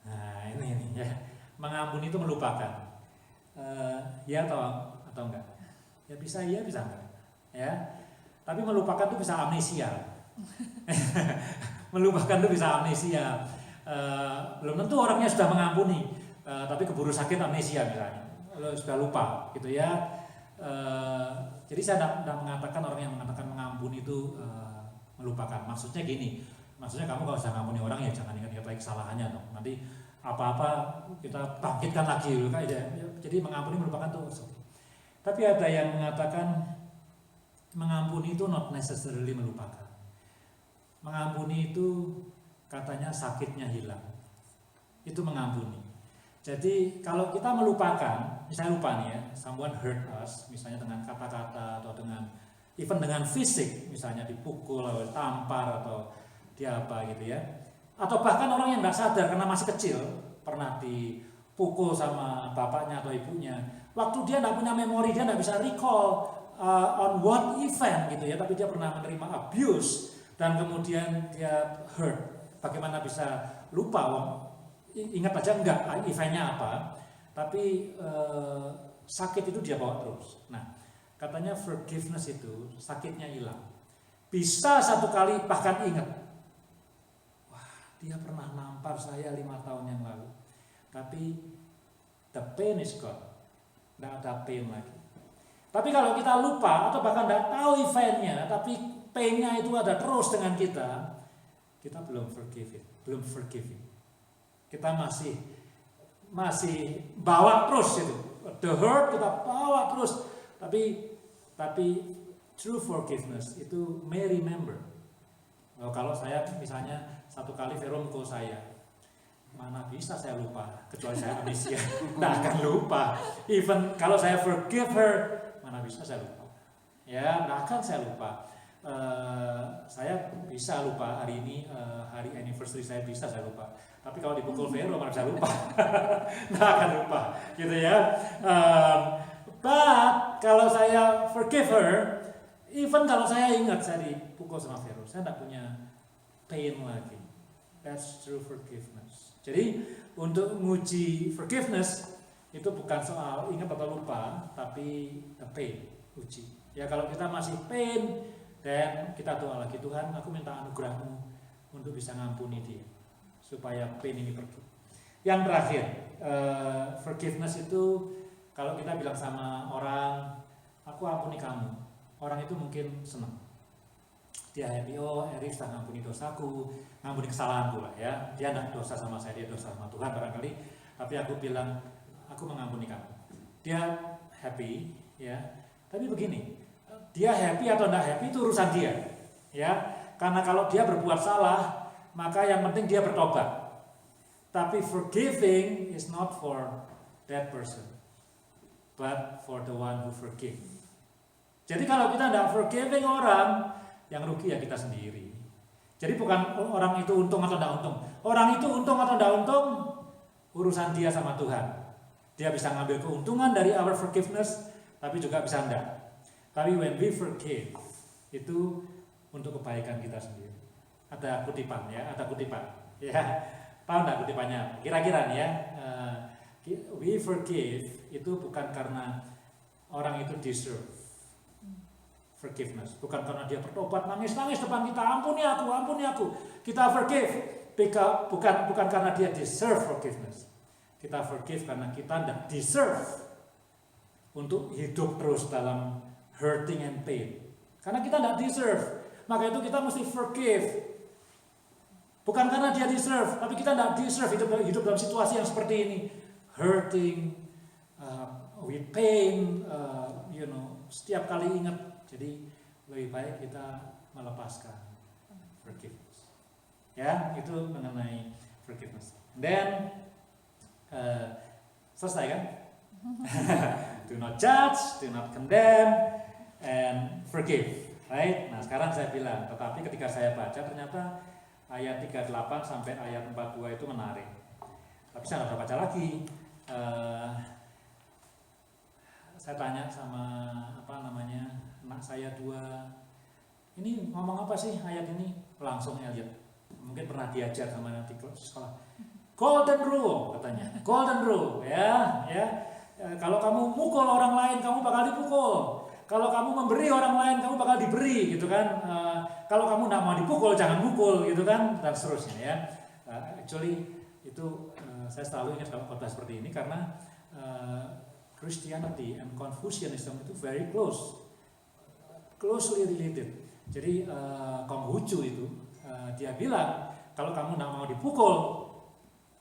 Nah ini ya, mengampuni itu melupakan. Ya atau enggak? Ya bisa iya, bisa enggak. Ya, tapi melupakan itu bisa amnesia. Melupakan itu bisa amnesia. Belum tentu orangnya sudah mengampuni, tapi keburu sakit amnesia misalnya, sudah lupa gitu ya. Jadi saya tidak mengatakan orang yang mengatakan mengampuni itu melupakan. Maksudnya gini, maksudnya kamu kalau sudah mengampuni orang ya jangan ingat-ingat lagi kesalahannya dong. Nanti apa-apa kita bangkitkan lagi gitu kan. Jadi mengampuni melupakan itu. Tapi ada yang mengatakan mengampuni itu not necessarily melupakan. Mengampuni itu katanya sakitnya hilang. Itu mengampuni. Jadi kalau kita melupakan, misalnya lupa nih ya, someone hurt us, misalnya dengan kata-kata atau even dengan fisik, misalnya dipukul atau ditampar atau dia apa gitu ya. Atau bahkan orang yang nggak sadar karena masih kecil, pernah dipukul sama bapaknya atau ibunya. Waktu dia nggak punya memori, dia nggak bisa recall on what event gitu ya, tapi dia pernah menerima abuse dan kemudian dia hurt. Bagaimana bisa lupa? Ingat aja enggak eventnya apa, tapi sakit itu dia bawa terus. Nah, katanya forgiveness itu sakitnya hilang. Bisa 1 kali bahkan ingat, wah dia pernah nampar saya 5 tahun yang lalu, tapi the pain is gone, tidak ada pain lagi. Tapi kalau kita lupa atau bahkan tidak tahu eventnya, tapi painnya itu ada terus dengan kita belum forgiving. Kita masih bawa terus itu. The hurt kita bawa terus. Tapi true forgiveness itu may remember. Kalau saya misalnya 1 kali Vero mukul saya, mana bisa saya lupa, kecuali saya amnesia. Tidak akan lupa. Even kalau saya forgive her, mana bisa saya lupa. Ya, tidak akan saya lupa. Saya bisa lupa hari ini, hari anniversary saya bisa saya lupa. Tapi kalau dipukul Vero mana bisa lupa. Nggak akan lupa gitu ya. But kalau saya forgive her, even kalau saya ingat saya dipukul sama Vero, saya nggak punya pain lagi. That's true forgiveness. Jadi untuk menguji forgiveness itu bukan soal ingat atau lupa, tapi the pain, uji. Ya kalau kita masih pain, dan kita doa lagi, Tuhan aku minta anugerah-Mu untuk bisa ngampuni dia, supaya pain ini pergi. Yang terakhir, forgiveness itu kalau kita bilang sama orang, aku ampuni kamu, orang itu mungkin senang. Dia happy, oh Erik sudah ngampuni dosaku, ngampuni kesalahanku lah ya. Dia tidak dosa sama saya, dia dosa sama Tuhan barangkali. Tapi aku bilang, aku mengampuni kamu. Dia happy ya. Tapi begini, dia happy atau tidak happy itu urusan dia, ya. Karena kalau dia berbuat salah, maka yang penting dia bertobat. Tapi forgiving is not for that person, but for the one who forgive. Jadi kalau kita tidak forgiving orang, yang rugi ya kita sendiri. Jadi bukan orang itu untung atau tidak untung. Orang itu untung atau tidak untung, urusan dia sama Tuhan. Dia bisa ngambil keuntungan dari our forgiveness, tapi juga bisa enggak. Tapi when we forgive, itu untuk kebaikan kita sendiri. Ada kutipan ya, ada kutipan. Ya, tahu enggak kutipannya? Kira-kira nih ya, we forgive itu bukan karena orang itu deserve forgiveness, bukan karena dia bertobat nangis-nangis depan kita, ampuni aku. Kita forgive bukan karena dia deserve forgiveness. Kita forgive karena kita tidak deserve untuk hidup terus dalam hurting and pain. Karena kita tidak deserve, maka itu kita mesti forgive. Bukan karena dia deserve, tapi kita tidak deserve hidup dalam situasi yang seperti ini, hurting, with pain, setiap kali ingat. Jadi lebih baik kita melepaskan forgiveness. Ya, itu mengenai forgiveness. Then selesai kan? Do not judge, do not condemn, and forgive. Right? Nah sekarang saya bilang, tetapi ketika saya baca ternyata ayat 38 sampai ayat 42 itu menarik. Tapi saya nggak baca lagi. Saya tanya sama anak saya 2, ini ngomong apa sih ayat ini? Langsung Elliot, mungkin pernah diajar sama nanti sekolah. Golden rule katanya, golden rule ya. Kalau kamu mukul orang lain, kamu bakal dipukul. Kalau kamu memberi orang lain, kamu bakal diberi, gitu kan. Kalau kamu tidak mau dipukul, jangan mukul, gitu kan, dan seterusnya ya. Actually itu saya selalu ingat kalau khotbah seperti ini karena Christianity and Confucianism itu very closely related. Jadi Konghucu itu dia bilang kalau kamu tidak mau dipukul,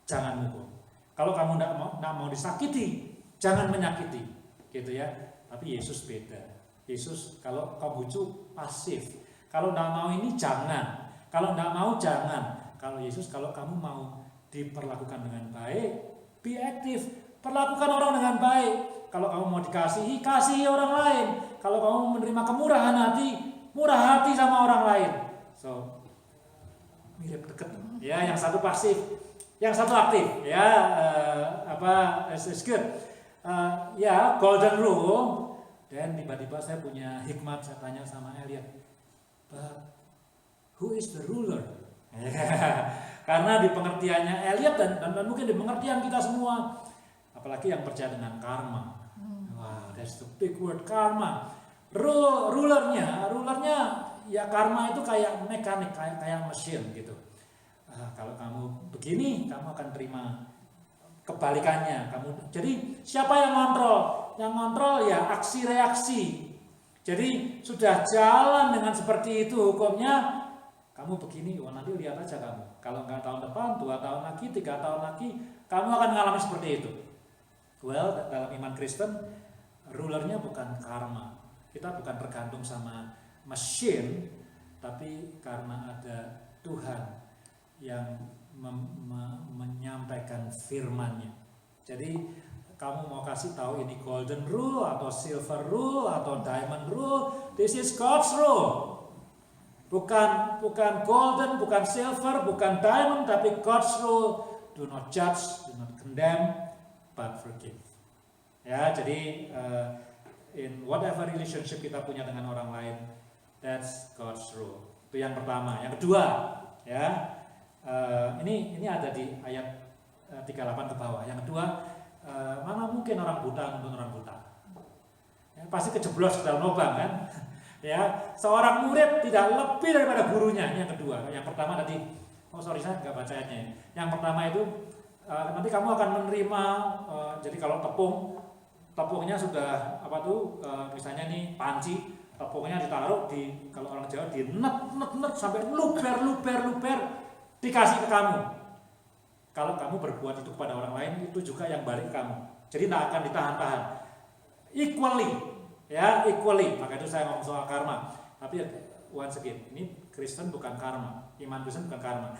jangan mukul. Kalau kamu tidak mau disakiti, jangan menyakiti, gitu ya. Tapi Yesus beda. Yesus kalau Konghucu pasif. Kalau tidak mau ini jangan. Kalau tidak mau jangan. Kalau Yesus kalau kamu mau diperlakukan dengan baik, be aktif. Perlakukan orang dengan baik. Kalau kamu mau dikasihi, kasihi orang lain. Kalau kamu menerima kemurahan hati, murah hati sama orang lain. So mirip dekat. Ya, yang satu pasif, yang satu aktif. Ya, it's good. Ya, golden rule. Dan tiba-tiba saya punya hikmat, saya tanya sama Elliot, but who is the ruler? Karena di pengertiannya Elliot dan mungkin di pengertian kita semua, apalagi yang percaya dengan karma. Wah, that's the big word, karma. Rulernya ya karma itu kayak mekanik, kayak mesin gitu. Kalau kamu begini, kamu akan terima kebalikannya. Jadi siapa yang kontrol? Yang kontrol ya aksi reaksi. Jadi sudah jalan dengan seperti itu hukumnya. Kamu begini, nanti lihat aja kamu. Kalau nggak tahun depan, 2 tahun lagi, 3 tahun lagi, kamu akan mengalami seperti itu. Well, dalam iman Kristen, rulernya bukan karma. Kita bukan tergantung sama mesin, tapi karena ada Tuhan yang menyampaikan firman-Nya. Jadi kamu mau kasih tahu ini golden rule atau silver rule atau diamond rule, this is God's rule. Bukan golden, bukan silver, bukan diamond, tapi God's rule. Do not judge, do not condemn, but forgive. Ya, jadi in whatever relationship kita punya dengan orang lain, that's God's rule. Itu yang pertama. Yang kedua, ya, ini ada di ayat 38 ke bawah. Yang kedua, mana mungkin orang buta menuntun orang buta? Ya, pasti kejeblos ke dalam lubang kan? Ya, seorang murid tidak lebih daripada gurunya. Ini yang kedua. Yang pertama tadi, saya nggak baca ayatnya. Yang pertama itu nanti kamu akan menerima. Jadi kalau tepungnya sudah misalnya nih panci, tepungnya ditaruh di, kalau orang Jawa net sampai luber, dikasih ke kamu. Kalau kamu berbuat itu kepada orang lain, itu juga yang balik kamu. Jadi tidak akan ditahan-tahan. Equally. Maka itu saya ngomong soal karma. Tapi once again, ini Kristen bukan karma. Iman Kristen bukan karma.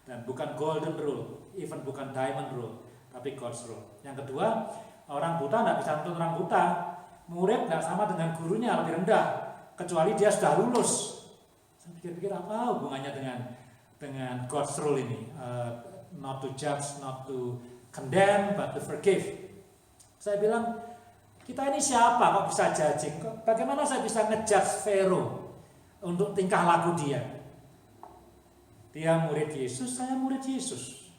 Dan bukan golden rule, even bukan diamond rule, tapi God's rule. Yang kedua, orang buta tidak bisa nuntut orang buta. Murid tidak sama dengan gurunya, lebih rendah, kecuali dia sudah lulus. Saya pikir-pikir apa hubungannya dengan God's rule ini? Not to judge, not to condemn, but to forgive. Saya bilang, kita ini siapa kok bisa judging? Bagaimana saya bisa ngejudge Pharaoh untuk tingkah laku dia? Dia murid Yesus, saya murid Yesus.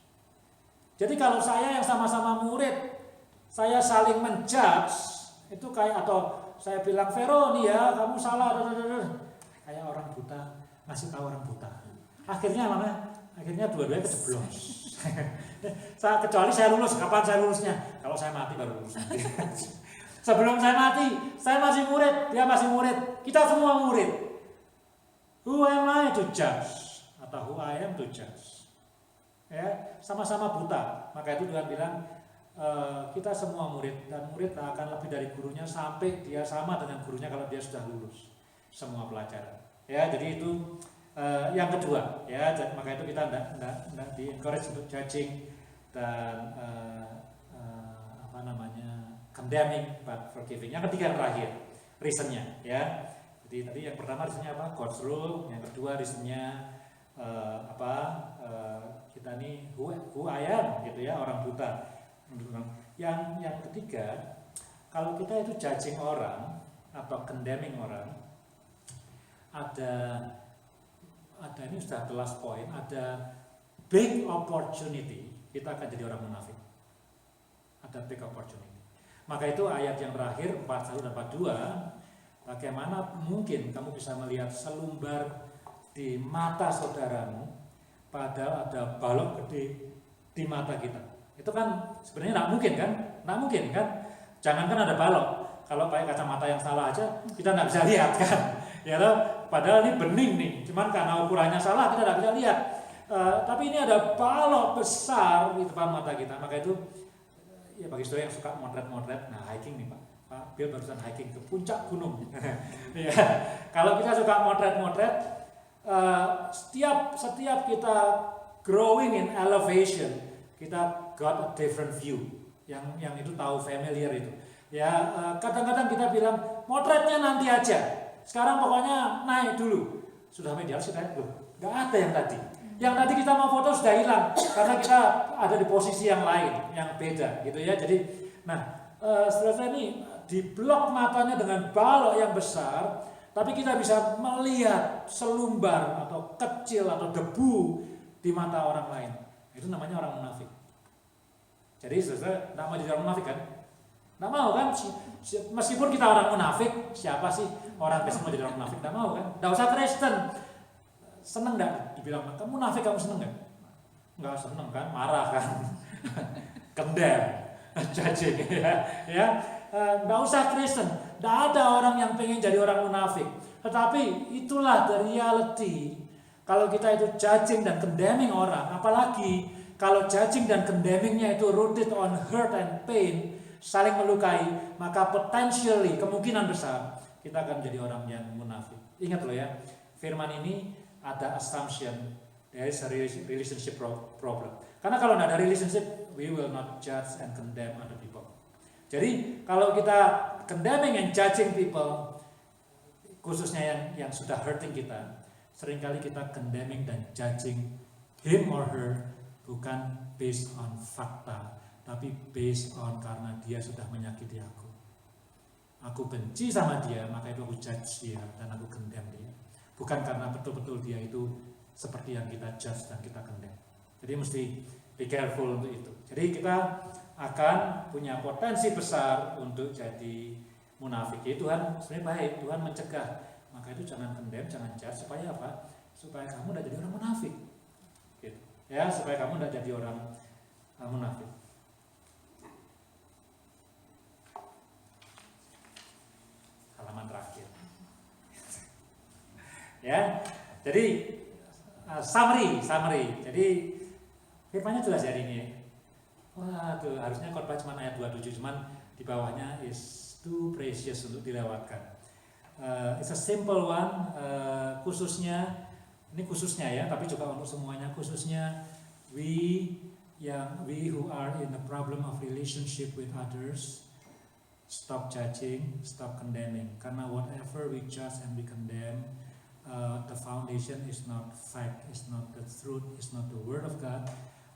Jadi kalau saya yang sama-sama murid, saya saling menjudge, itu kayak, atau saya bilang, Vero nih ya, kamu salah, kayak orang buta, ngasih tahu orang buta. Akhirnya mana? Akhirnya dua-duanya kejeblos. Kecuali saya lulus, kapan saya lulusnya? Kalau saya mati baru lulus. Sebelum saya mati, saya masih murid, dia masih murid, kita semua murid. Who am I to judge? Atau who I am to judge. Ya, sama-sama buta. Maka itu Tuhan bilang, kita semua murid, dan murid tak akan lebih dari gurunya sampai dia sama dengan gurunya kalau dia sudah lulus semua pelajaran. Ya, jadi itu yang kedua. Ya, maka itu kita tidak di-encourage untuk judging dan condemning but forgiving. Yang ketiga, yang terakhir, reasonnya. Ya, jadi tadi yang pertama reasonnya apa? God's rule. Yang kedua reasonnya kita nih who I am gitu ya, orang buta. Yang ketiga, kalau kita itu judging orang atau condemning orang, ada ini sudah the last point, ada big opportunity kita akan jadi orang munafik. Ada big opportunity. Maka itu ayat yang terakhir 41 dan 42, bagaimana mungkin kamu bisa melihat selumbar di mata saudaramu, padahal ada balok gede di mata kita. Itu kan sebenarnya tidak mungkin kan? Tidak mungkin kan? Jangankan ada balok, kalau pakai kacamata yang salah aja kita tidak bisa lihat kan? Ya, padahal ini bening nih, cuman karena ukurannya salah kita tidak bisa lihat. Tapi ini ada balok besar di depan mata kita. Maka itu ya bagi saudara yang suka motret-motret, nah hiking nih Pak Bill barusan hiking ke puncak gunung. Ya, kalau kita suka motret-motret, setiap kita growing in elevation, kita got a different view. Yang itu tahu familiar itu. Ya, kadang-kadang kita bilang motretnya nanti aja. Sekarang pokoknya naik dulu. Sudah media sudah loh, nggak ada yang tadi. Yang tadi kita mau foto sudah hilang karena kita ada di posisi yang lain, yang beda gitu ya. Jadi, setelah ini diblok matanya dengan balok yang besar, tapi kita bisa melihat selumbar atau kecil atau debu di mata orang lain. Itu namanya orang munafik. Jadi saudara tidak mau jadi orang munafik kan? Tidak mau kan? Meskipun kita orang munafik, siapa sih orang Kristen mau jadi orang munafik? Tidak mau kan? Tidak usah Kristen. Seneng tidak dibilang, kamu munafik, kamu seneng nggak? Nggak seneng kan? Marah kan? Condemn, judging ya. Tidak usah Kristen. Tidak ada orang yang pengen jadi orang munafik. Tetapi itulah the reality. Kalau kita itu judging dan condemning orang, apalagi kalau judging dan condemningnya itu rooted on hurt and pain, saling melukai, maka potentially, kemungkinan besar, kita akan menjadi orang yang munafik. Ingat loh ya, firman ini ada assumption, there is a relationship problem. Karena kalau tidak ada relationship, we will not judge and condemn other people. Jadi kalau kita condemning and judging people, khususnya yang sudah hurting kita, seringkali kita condemning dan judging him or her bukan based on fakta, tapi based on karena dia sudah menyakiti aku. Aku benci sama dia, maka itu aku judge dia dan aku condemn dia. Bukan karena betul-betul dia itu seperti yang kita judge dan kita condemn. Jadi mesti be careful untuk itu. Jadi kita akan punya potensi besar untuk jadi munafik. Jadi Tuhan sebenarnya baik, Tuhan mencegah. Maka itu jangan condemn, jangan judge. Supaya apa? Supaya kamu tidak jadi orang munafik. Gitu. Ya, supaya kamu tidak jadi orang munafik. Halaman terakhir. Ya, jadi summary. Jadi firmannya jelas hari ini. Wah, tuh harusnya khotbah cuma ayat 27, cuman di bawahnya is too precious untuk dilewatkan. It's a simple one, khususnya Ini khususnya ya, tapi juga untuk semuanya, khususnya we who are in the problem of relationship with others, stop judging, stop condemning. Karena whatever we judge and we condemn, the foundation is not fact, is not the truth, is not the word of God.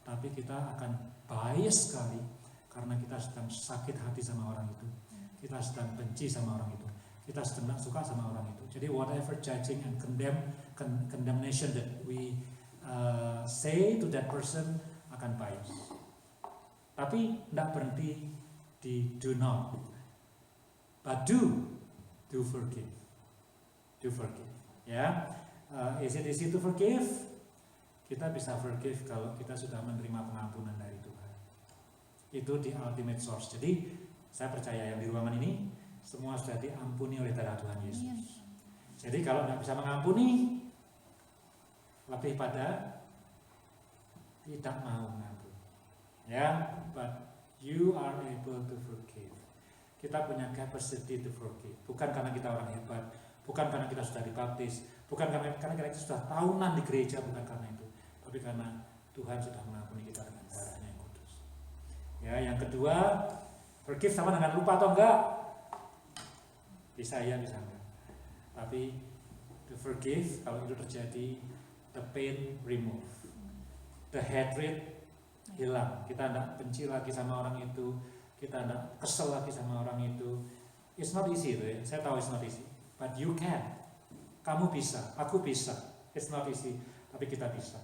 Tapi kita akan bias sekali karena kita sedang sakit hati sama orang itu, kita sedang benci sama orang itu, kita sedang suka sama orang itu. Jadi whatever judging and condemnation that we say to that person akan bias. Tapi tidak berhenti di do not, but do forgive, ya. Is it easy to forgive? Kita bisa forgive kalau kita sudah menerima pengampunan dari Tuhan. Itu the ultimate source. Jadi saya percaya yang di ruangan ini semua sudah diampuni oleh darah Tuhan Yesus. Jadi kalau tidak bisa mengampuni, lebih pada tidak mau mengampuni. Ya, but you are able to forgive. Kita punya capacity to forgive. Bukan karena kita orang hebat, bukan karena kita sudah dibaptis, bukan karena kita sudah tahunan di gereja, bukan karena itu. Tapi karena Tuhan sudah mengampuni kita dengan darahnya yang kudus. Ya, yang kedua, forgive sama dengan lupa atau enggak? Bisa ya, bisa enggak. Tapi to forgive, kalau itu terjadi, the pain remove, the hatred hilang. Kita tidak benci lagi sama orang itu, kita tidak kesel lagi sama orang itu. It's not easy itu ya, saya tahu it's not easy, but you can. Kamu bisa, aku bisa. It's not easy, tapi kita bisa.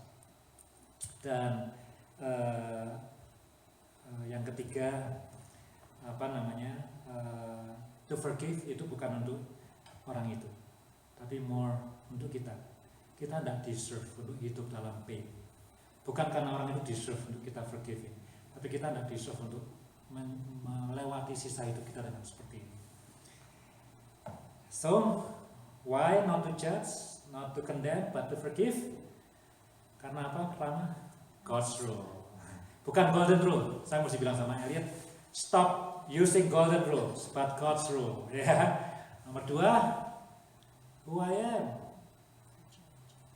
Dan yang ketiga, to forgive itu bukan untuk orang itu, tapi more untuk kita. Kita tidak deserve untuk hidup dalam pain. Bukan karena orang itu deserve untuk kita forgive, tapi kita tidak deserve untuk melewati sisa hidup kita dengan seperti ini. So, why not to judge, not to condemn, but to forgive? Karena apa? Pertama, God's rule. Bukan golden rule. Saya mesti bilang sama Elliot, stop using golden rules, but God's rule. Ya. Nomor dua, who I am.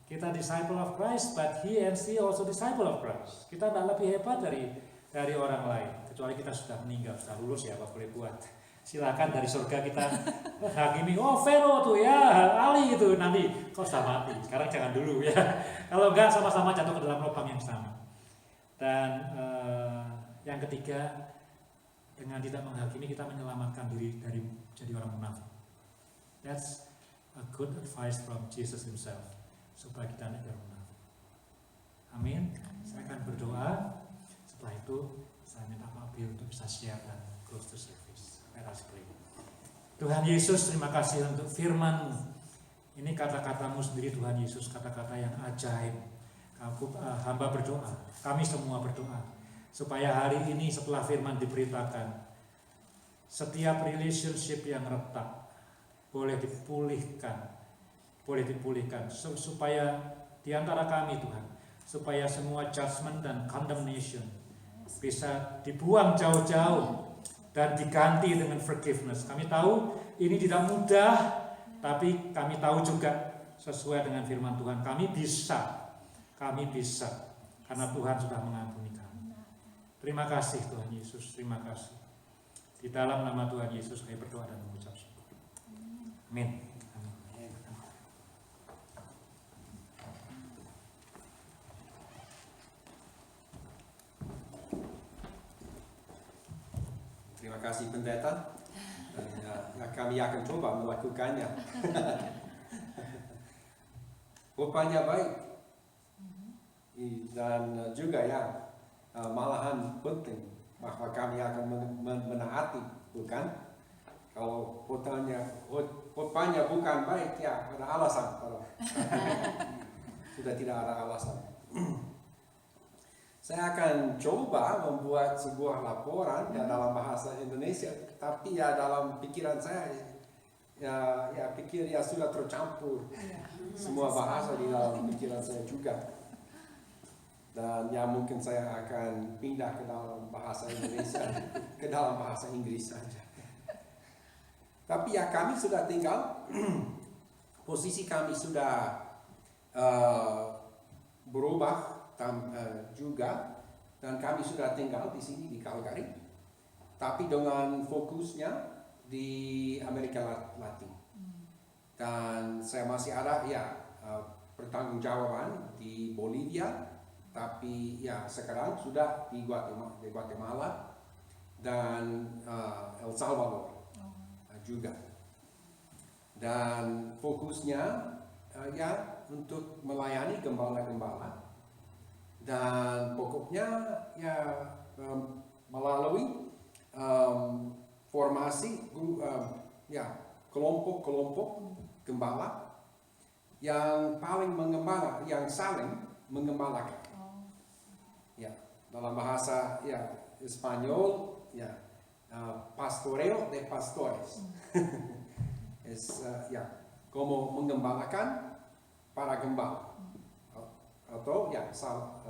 Kita disciple of Christ, but he and she also disciple of Christ. Kita tidak lebih hebat dari orang lain, kecuali kita sudah meninggal, sudah lulus ya, apa boleh buat. Silakan dari surga kita hakimi, oh Vero tuh ya, Ali itu nanti kau sudah mati. Sekarang jangan dulu ya. Kalau enggak sama-sama jatuh ke dalam lubang yang sama. Dan yang ketiga, dengan tidak menghakimi kita menyelamatkan diri dari jadi orang munafik. That's a good advice from Jesus himself, supaya kita tidak jadi munafik. Amin. Saya akan berdoa. Setelah itu saya minta Pak Bill untuk bisa share dan close to service. Let us pray. Tuhan Yesus, terima kasih untuk firman-Mu. Ini kata-kata-Mu sendiri Tuhan Yesus, kata-kata yang ajaib. Hamba berdoa, kami semua berdoa, supaya hari ini setelah firman diberitakan, setiap relationship yang retak boleh dipulihkan, supaya di antara kami Tuhan, supaya semua judgment dan condemnation bisa dibuang jauh-jauh dan diganti dengan forgiveness. Kami tahu ini tidak mudah, tapi kami tahu juga sesuai dengan firman Tuhan, kami bisa karena Tuhan sudah mengampuni kami. Terima kasih Tuhan Yesus, terima kasih. Di dalam nama Tuhan Yesus kami berdoa dan mengucap syukur. Amin. Terima kasih pendeta. Kami akan coba melakukannya. Rupanya baik. Dan juga malahan penting bahwa kami akan menaati, bukan? Kalau rupanya bukan baik, ya ada alasan. Sudah tidak ada alasan. Saya akan coba membuat sebuah laporan dalam bahasa Indonesia, tapi dalam pikiran saya pikir sudah tercampur semua bahasa di dalam pikiran saya juga. Dan mungkin saya akan pindah ke dalam bahasa Indonesia, ke dalam bahasa Inggris saja. Tapi kami sudah tinggal, posisi kami sudah berubah juga, dan kami sudah tinggal di sini di Calgary, tapi dengan fokusnya di Amerika Latin. Dan saya masih ada pertanggungjawaban di Bolivia, tapi sekarang sudah di Guatemala dan El Salvador juga. Dan fokusnya untuk melayani gembala-gembala, dan pokoknya melalui formasi kelompok-kelompok gembala yang paling mengembala, yang saling mengembalakan. Dalam bahasa Spanyol pastoreo de pastores. Como mengembalakan para gembala, atau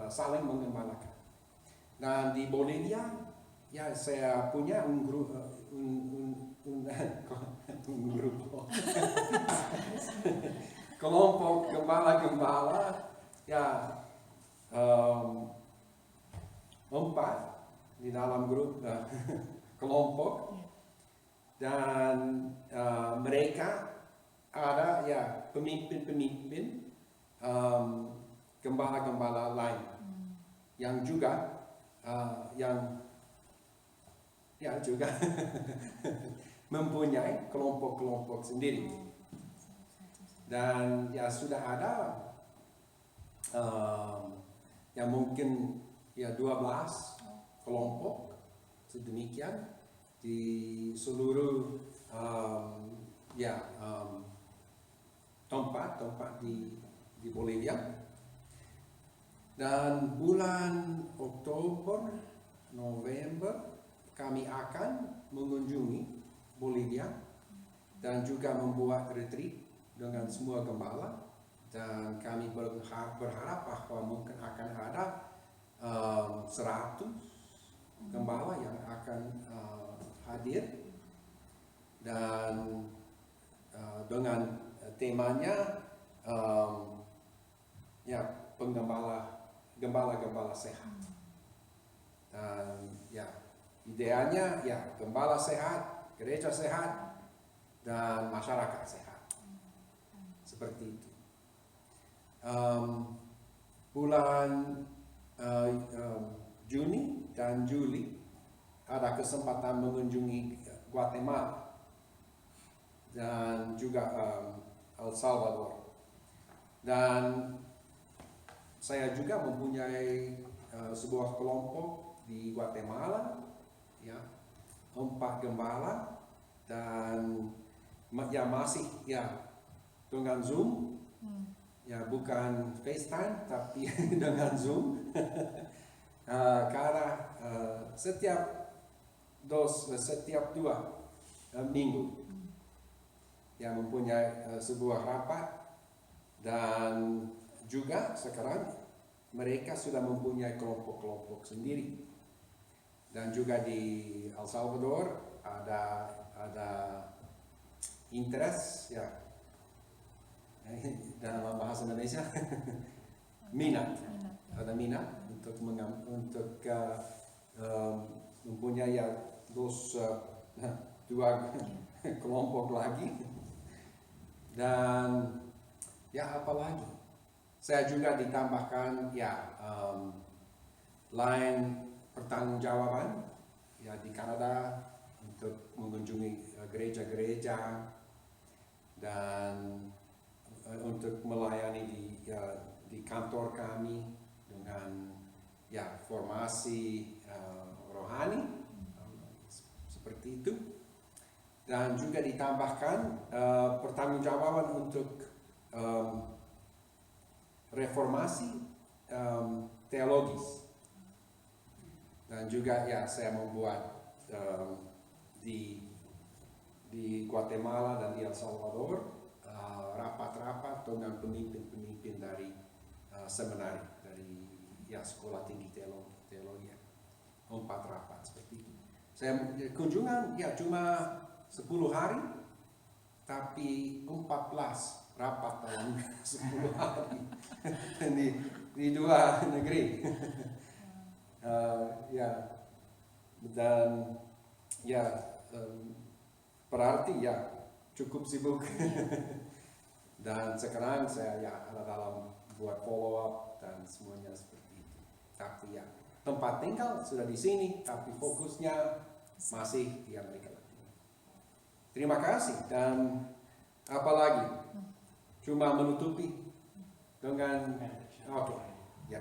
saling mengembalakan. Dan di Bolivia saya punya un grupo kelompok gembala-gembala 4 di dalam grup kelompok, dan mereka ada pemimpin-pemimpin gembala-gembala lain yang juga juga mempunyai kelompok-kelompok sendiri. Dan sudah ada mungkin 12 kelompok sedemikian di seluruh tempat di Bolivia. Dan bulan Oktober, November kami akan mengunjungi Bolivia dan juga membuat retreat dengan semua gembala, dan kami berharap bahwa mungkin akan ada 100 gembala yang akan hadir, dan dengan temanya gembala-gembala sehat. Dan ideanya gembala sehat, gereja sehat, dan masyarakat sehat. Seperti itu. Bulan Juni dan Juli ada kesempatan mengunjungi Guatemala dan juga El Salvador. Dan saya juga mempunyai sebuah kelompok di Guatemala, 4 gembala, dan masih dengan Zoom, bukan FaceTime tapi dengan Zoom. Karena setiap 2 minggu mempunyai sebuah rapat, dan juga sekarang mereka sudah mempunyai kelompok-kelompok sendiri. Dan juga di El Salvador ada interest dalam bahasa Indonesia minat, ada minat untuk mempunyai 2 kelompok lagi. Dan apa lagi? Saya juga ditambahkan lain pertanggungjawaban di Kanada untuk mengunjungi gereja-gereja dan untuk melayani di kantor kami dengan formasi rohani seperti itu. Dan juga ditambahkan pertanggungjawaban untuk reformasi teologis. Dan juga saya membuat di Guatemala dan di El Salvador rapat-rapat dengan pemimpin-pemimpin dari seminari, dari sekolah tinggi teologi. 4 rapat seperti itu. Saya kunjungan cuma 10 hari, tapi 14 rapat dalam 10 hari di 2 negeri. Ya, dan ya berarti ya cukup sibuk. Dan sekarang saya ya ada dalam buat follow up dan semuanya seperti itu. Tapi ya tempat tinggal sudah di sini, tapi fokusnya masih di Amerika Latin. Terima kasih. Dan apalagi cuma menutupi dengan ya, ya.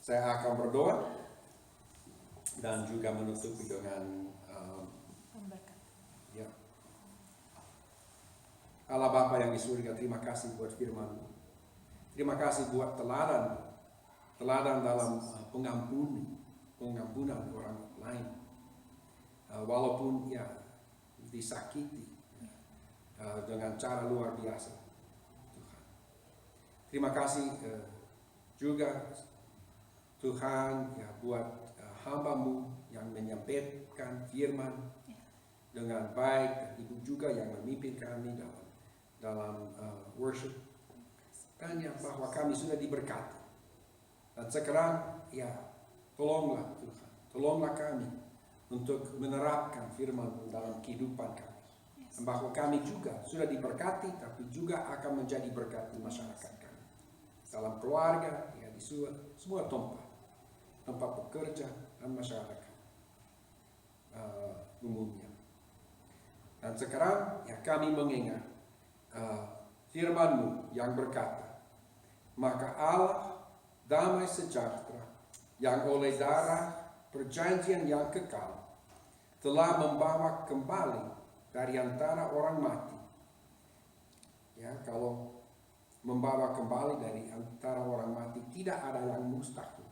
Saya akan berdoa dan juga menutupi dengan ya. Allah Bapa yang di surga, terima kasih buat firman-Mu. Terima kasih buat teladan dalam pengampunan orang lain. Walaupun ya disakiti dengan cara luar biasa, Tuhan. Terima kasih juga Tuhan ya buat hamba-Mu yang menyampaikan firman dengan baik, dan Ibu juga yang memimpin kami dalam worship. Dan ya bahwa kami sudah diberkati. Dan sekarang ya tolonglah Tuhan, tolonglah kami untuk menerapkan firman dalam kehidupan kami. Dan bahwa kami juga sudah diberkati, tapi juga akan menjadi berkat di masyarakat kami. Dalam keluarga, ya di semua tempat bekerja dan masyarakat umumnya. Dan sekarang ya kami mengingat firman-Mu yang berkata, maka Allah damai sejahtera yang oleh darah perjanjian yang kekal telah membawa kembali dari antara orang mati. Ya, kalau membawa kembali dari antara orang mati tidak ada yang mustahil.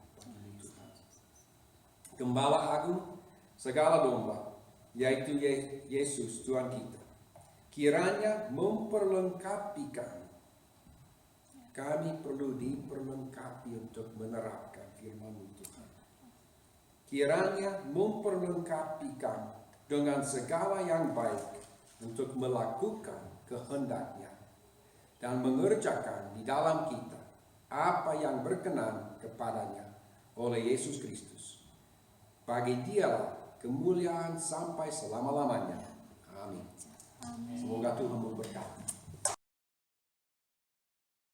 Gembala agung segala domba, yaitu Yesus Tuhan kita, kiranya memperlengkapi kami. Kami perlu diperlengkapi untuk menerapkan firman-Mu Tuhan. Kiranya memperlengkapi kami dengan segala yang baik untuk melakukan kehendak-Nya dan mengerjakan di dalam kita apa yang berkenan kepadanya oleh Yesus Kristus. Bagi Dialah kemuliaan sampai selama-lamanya. Amin. Semoga Tuhan memberkati.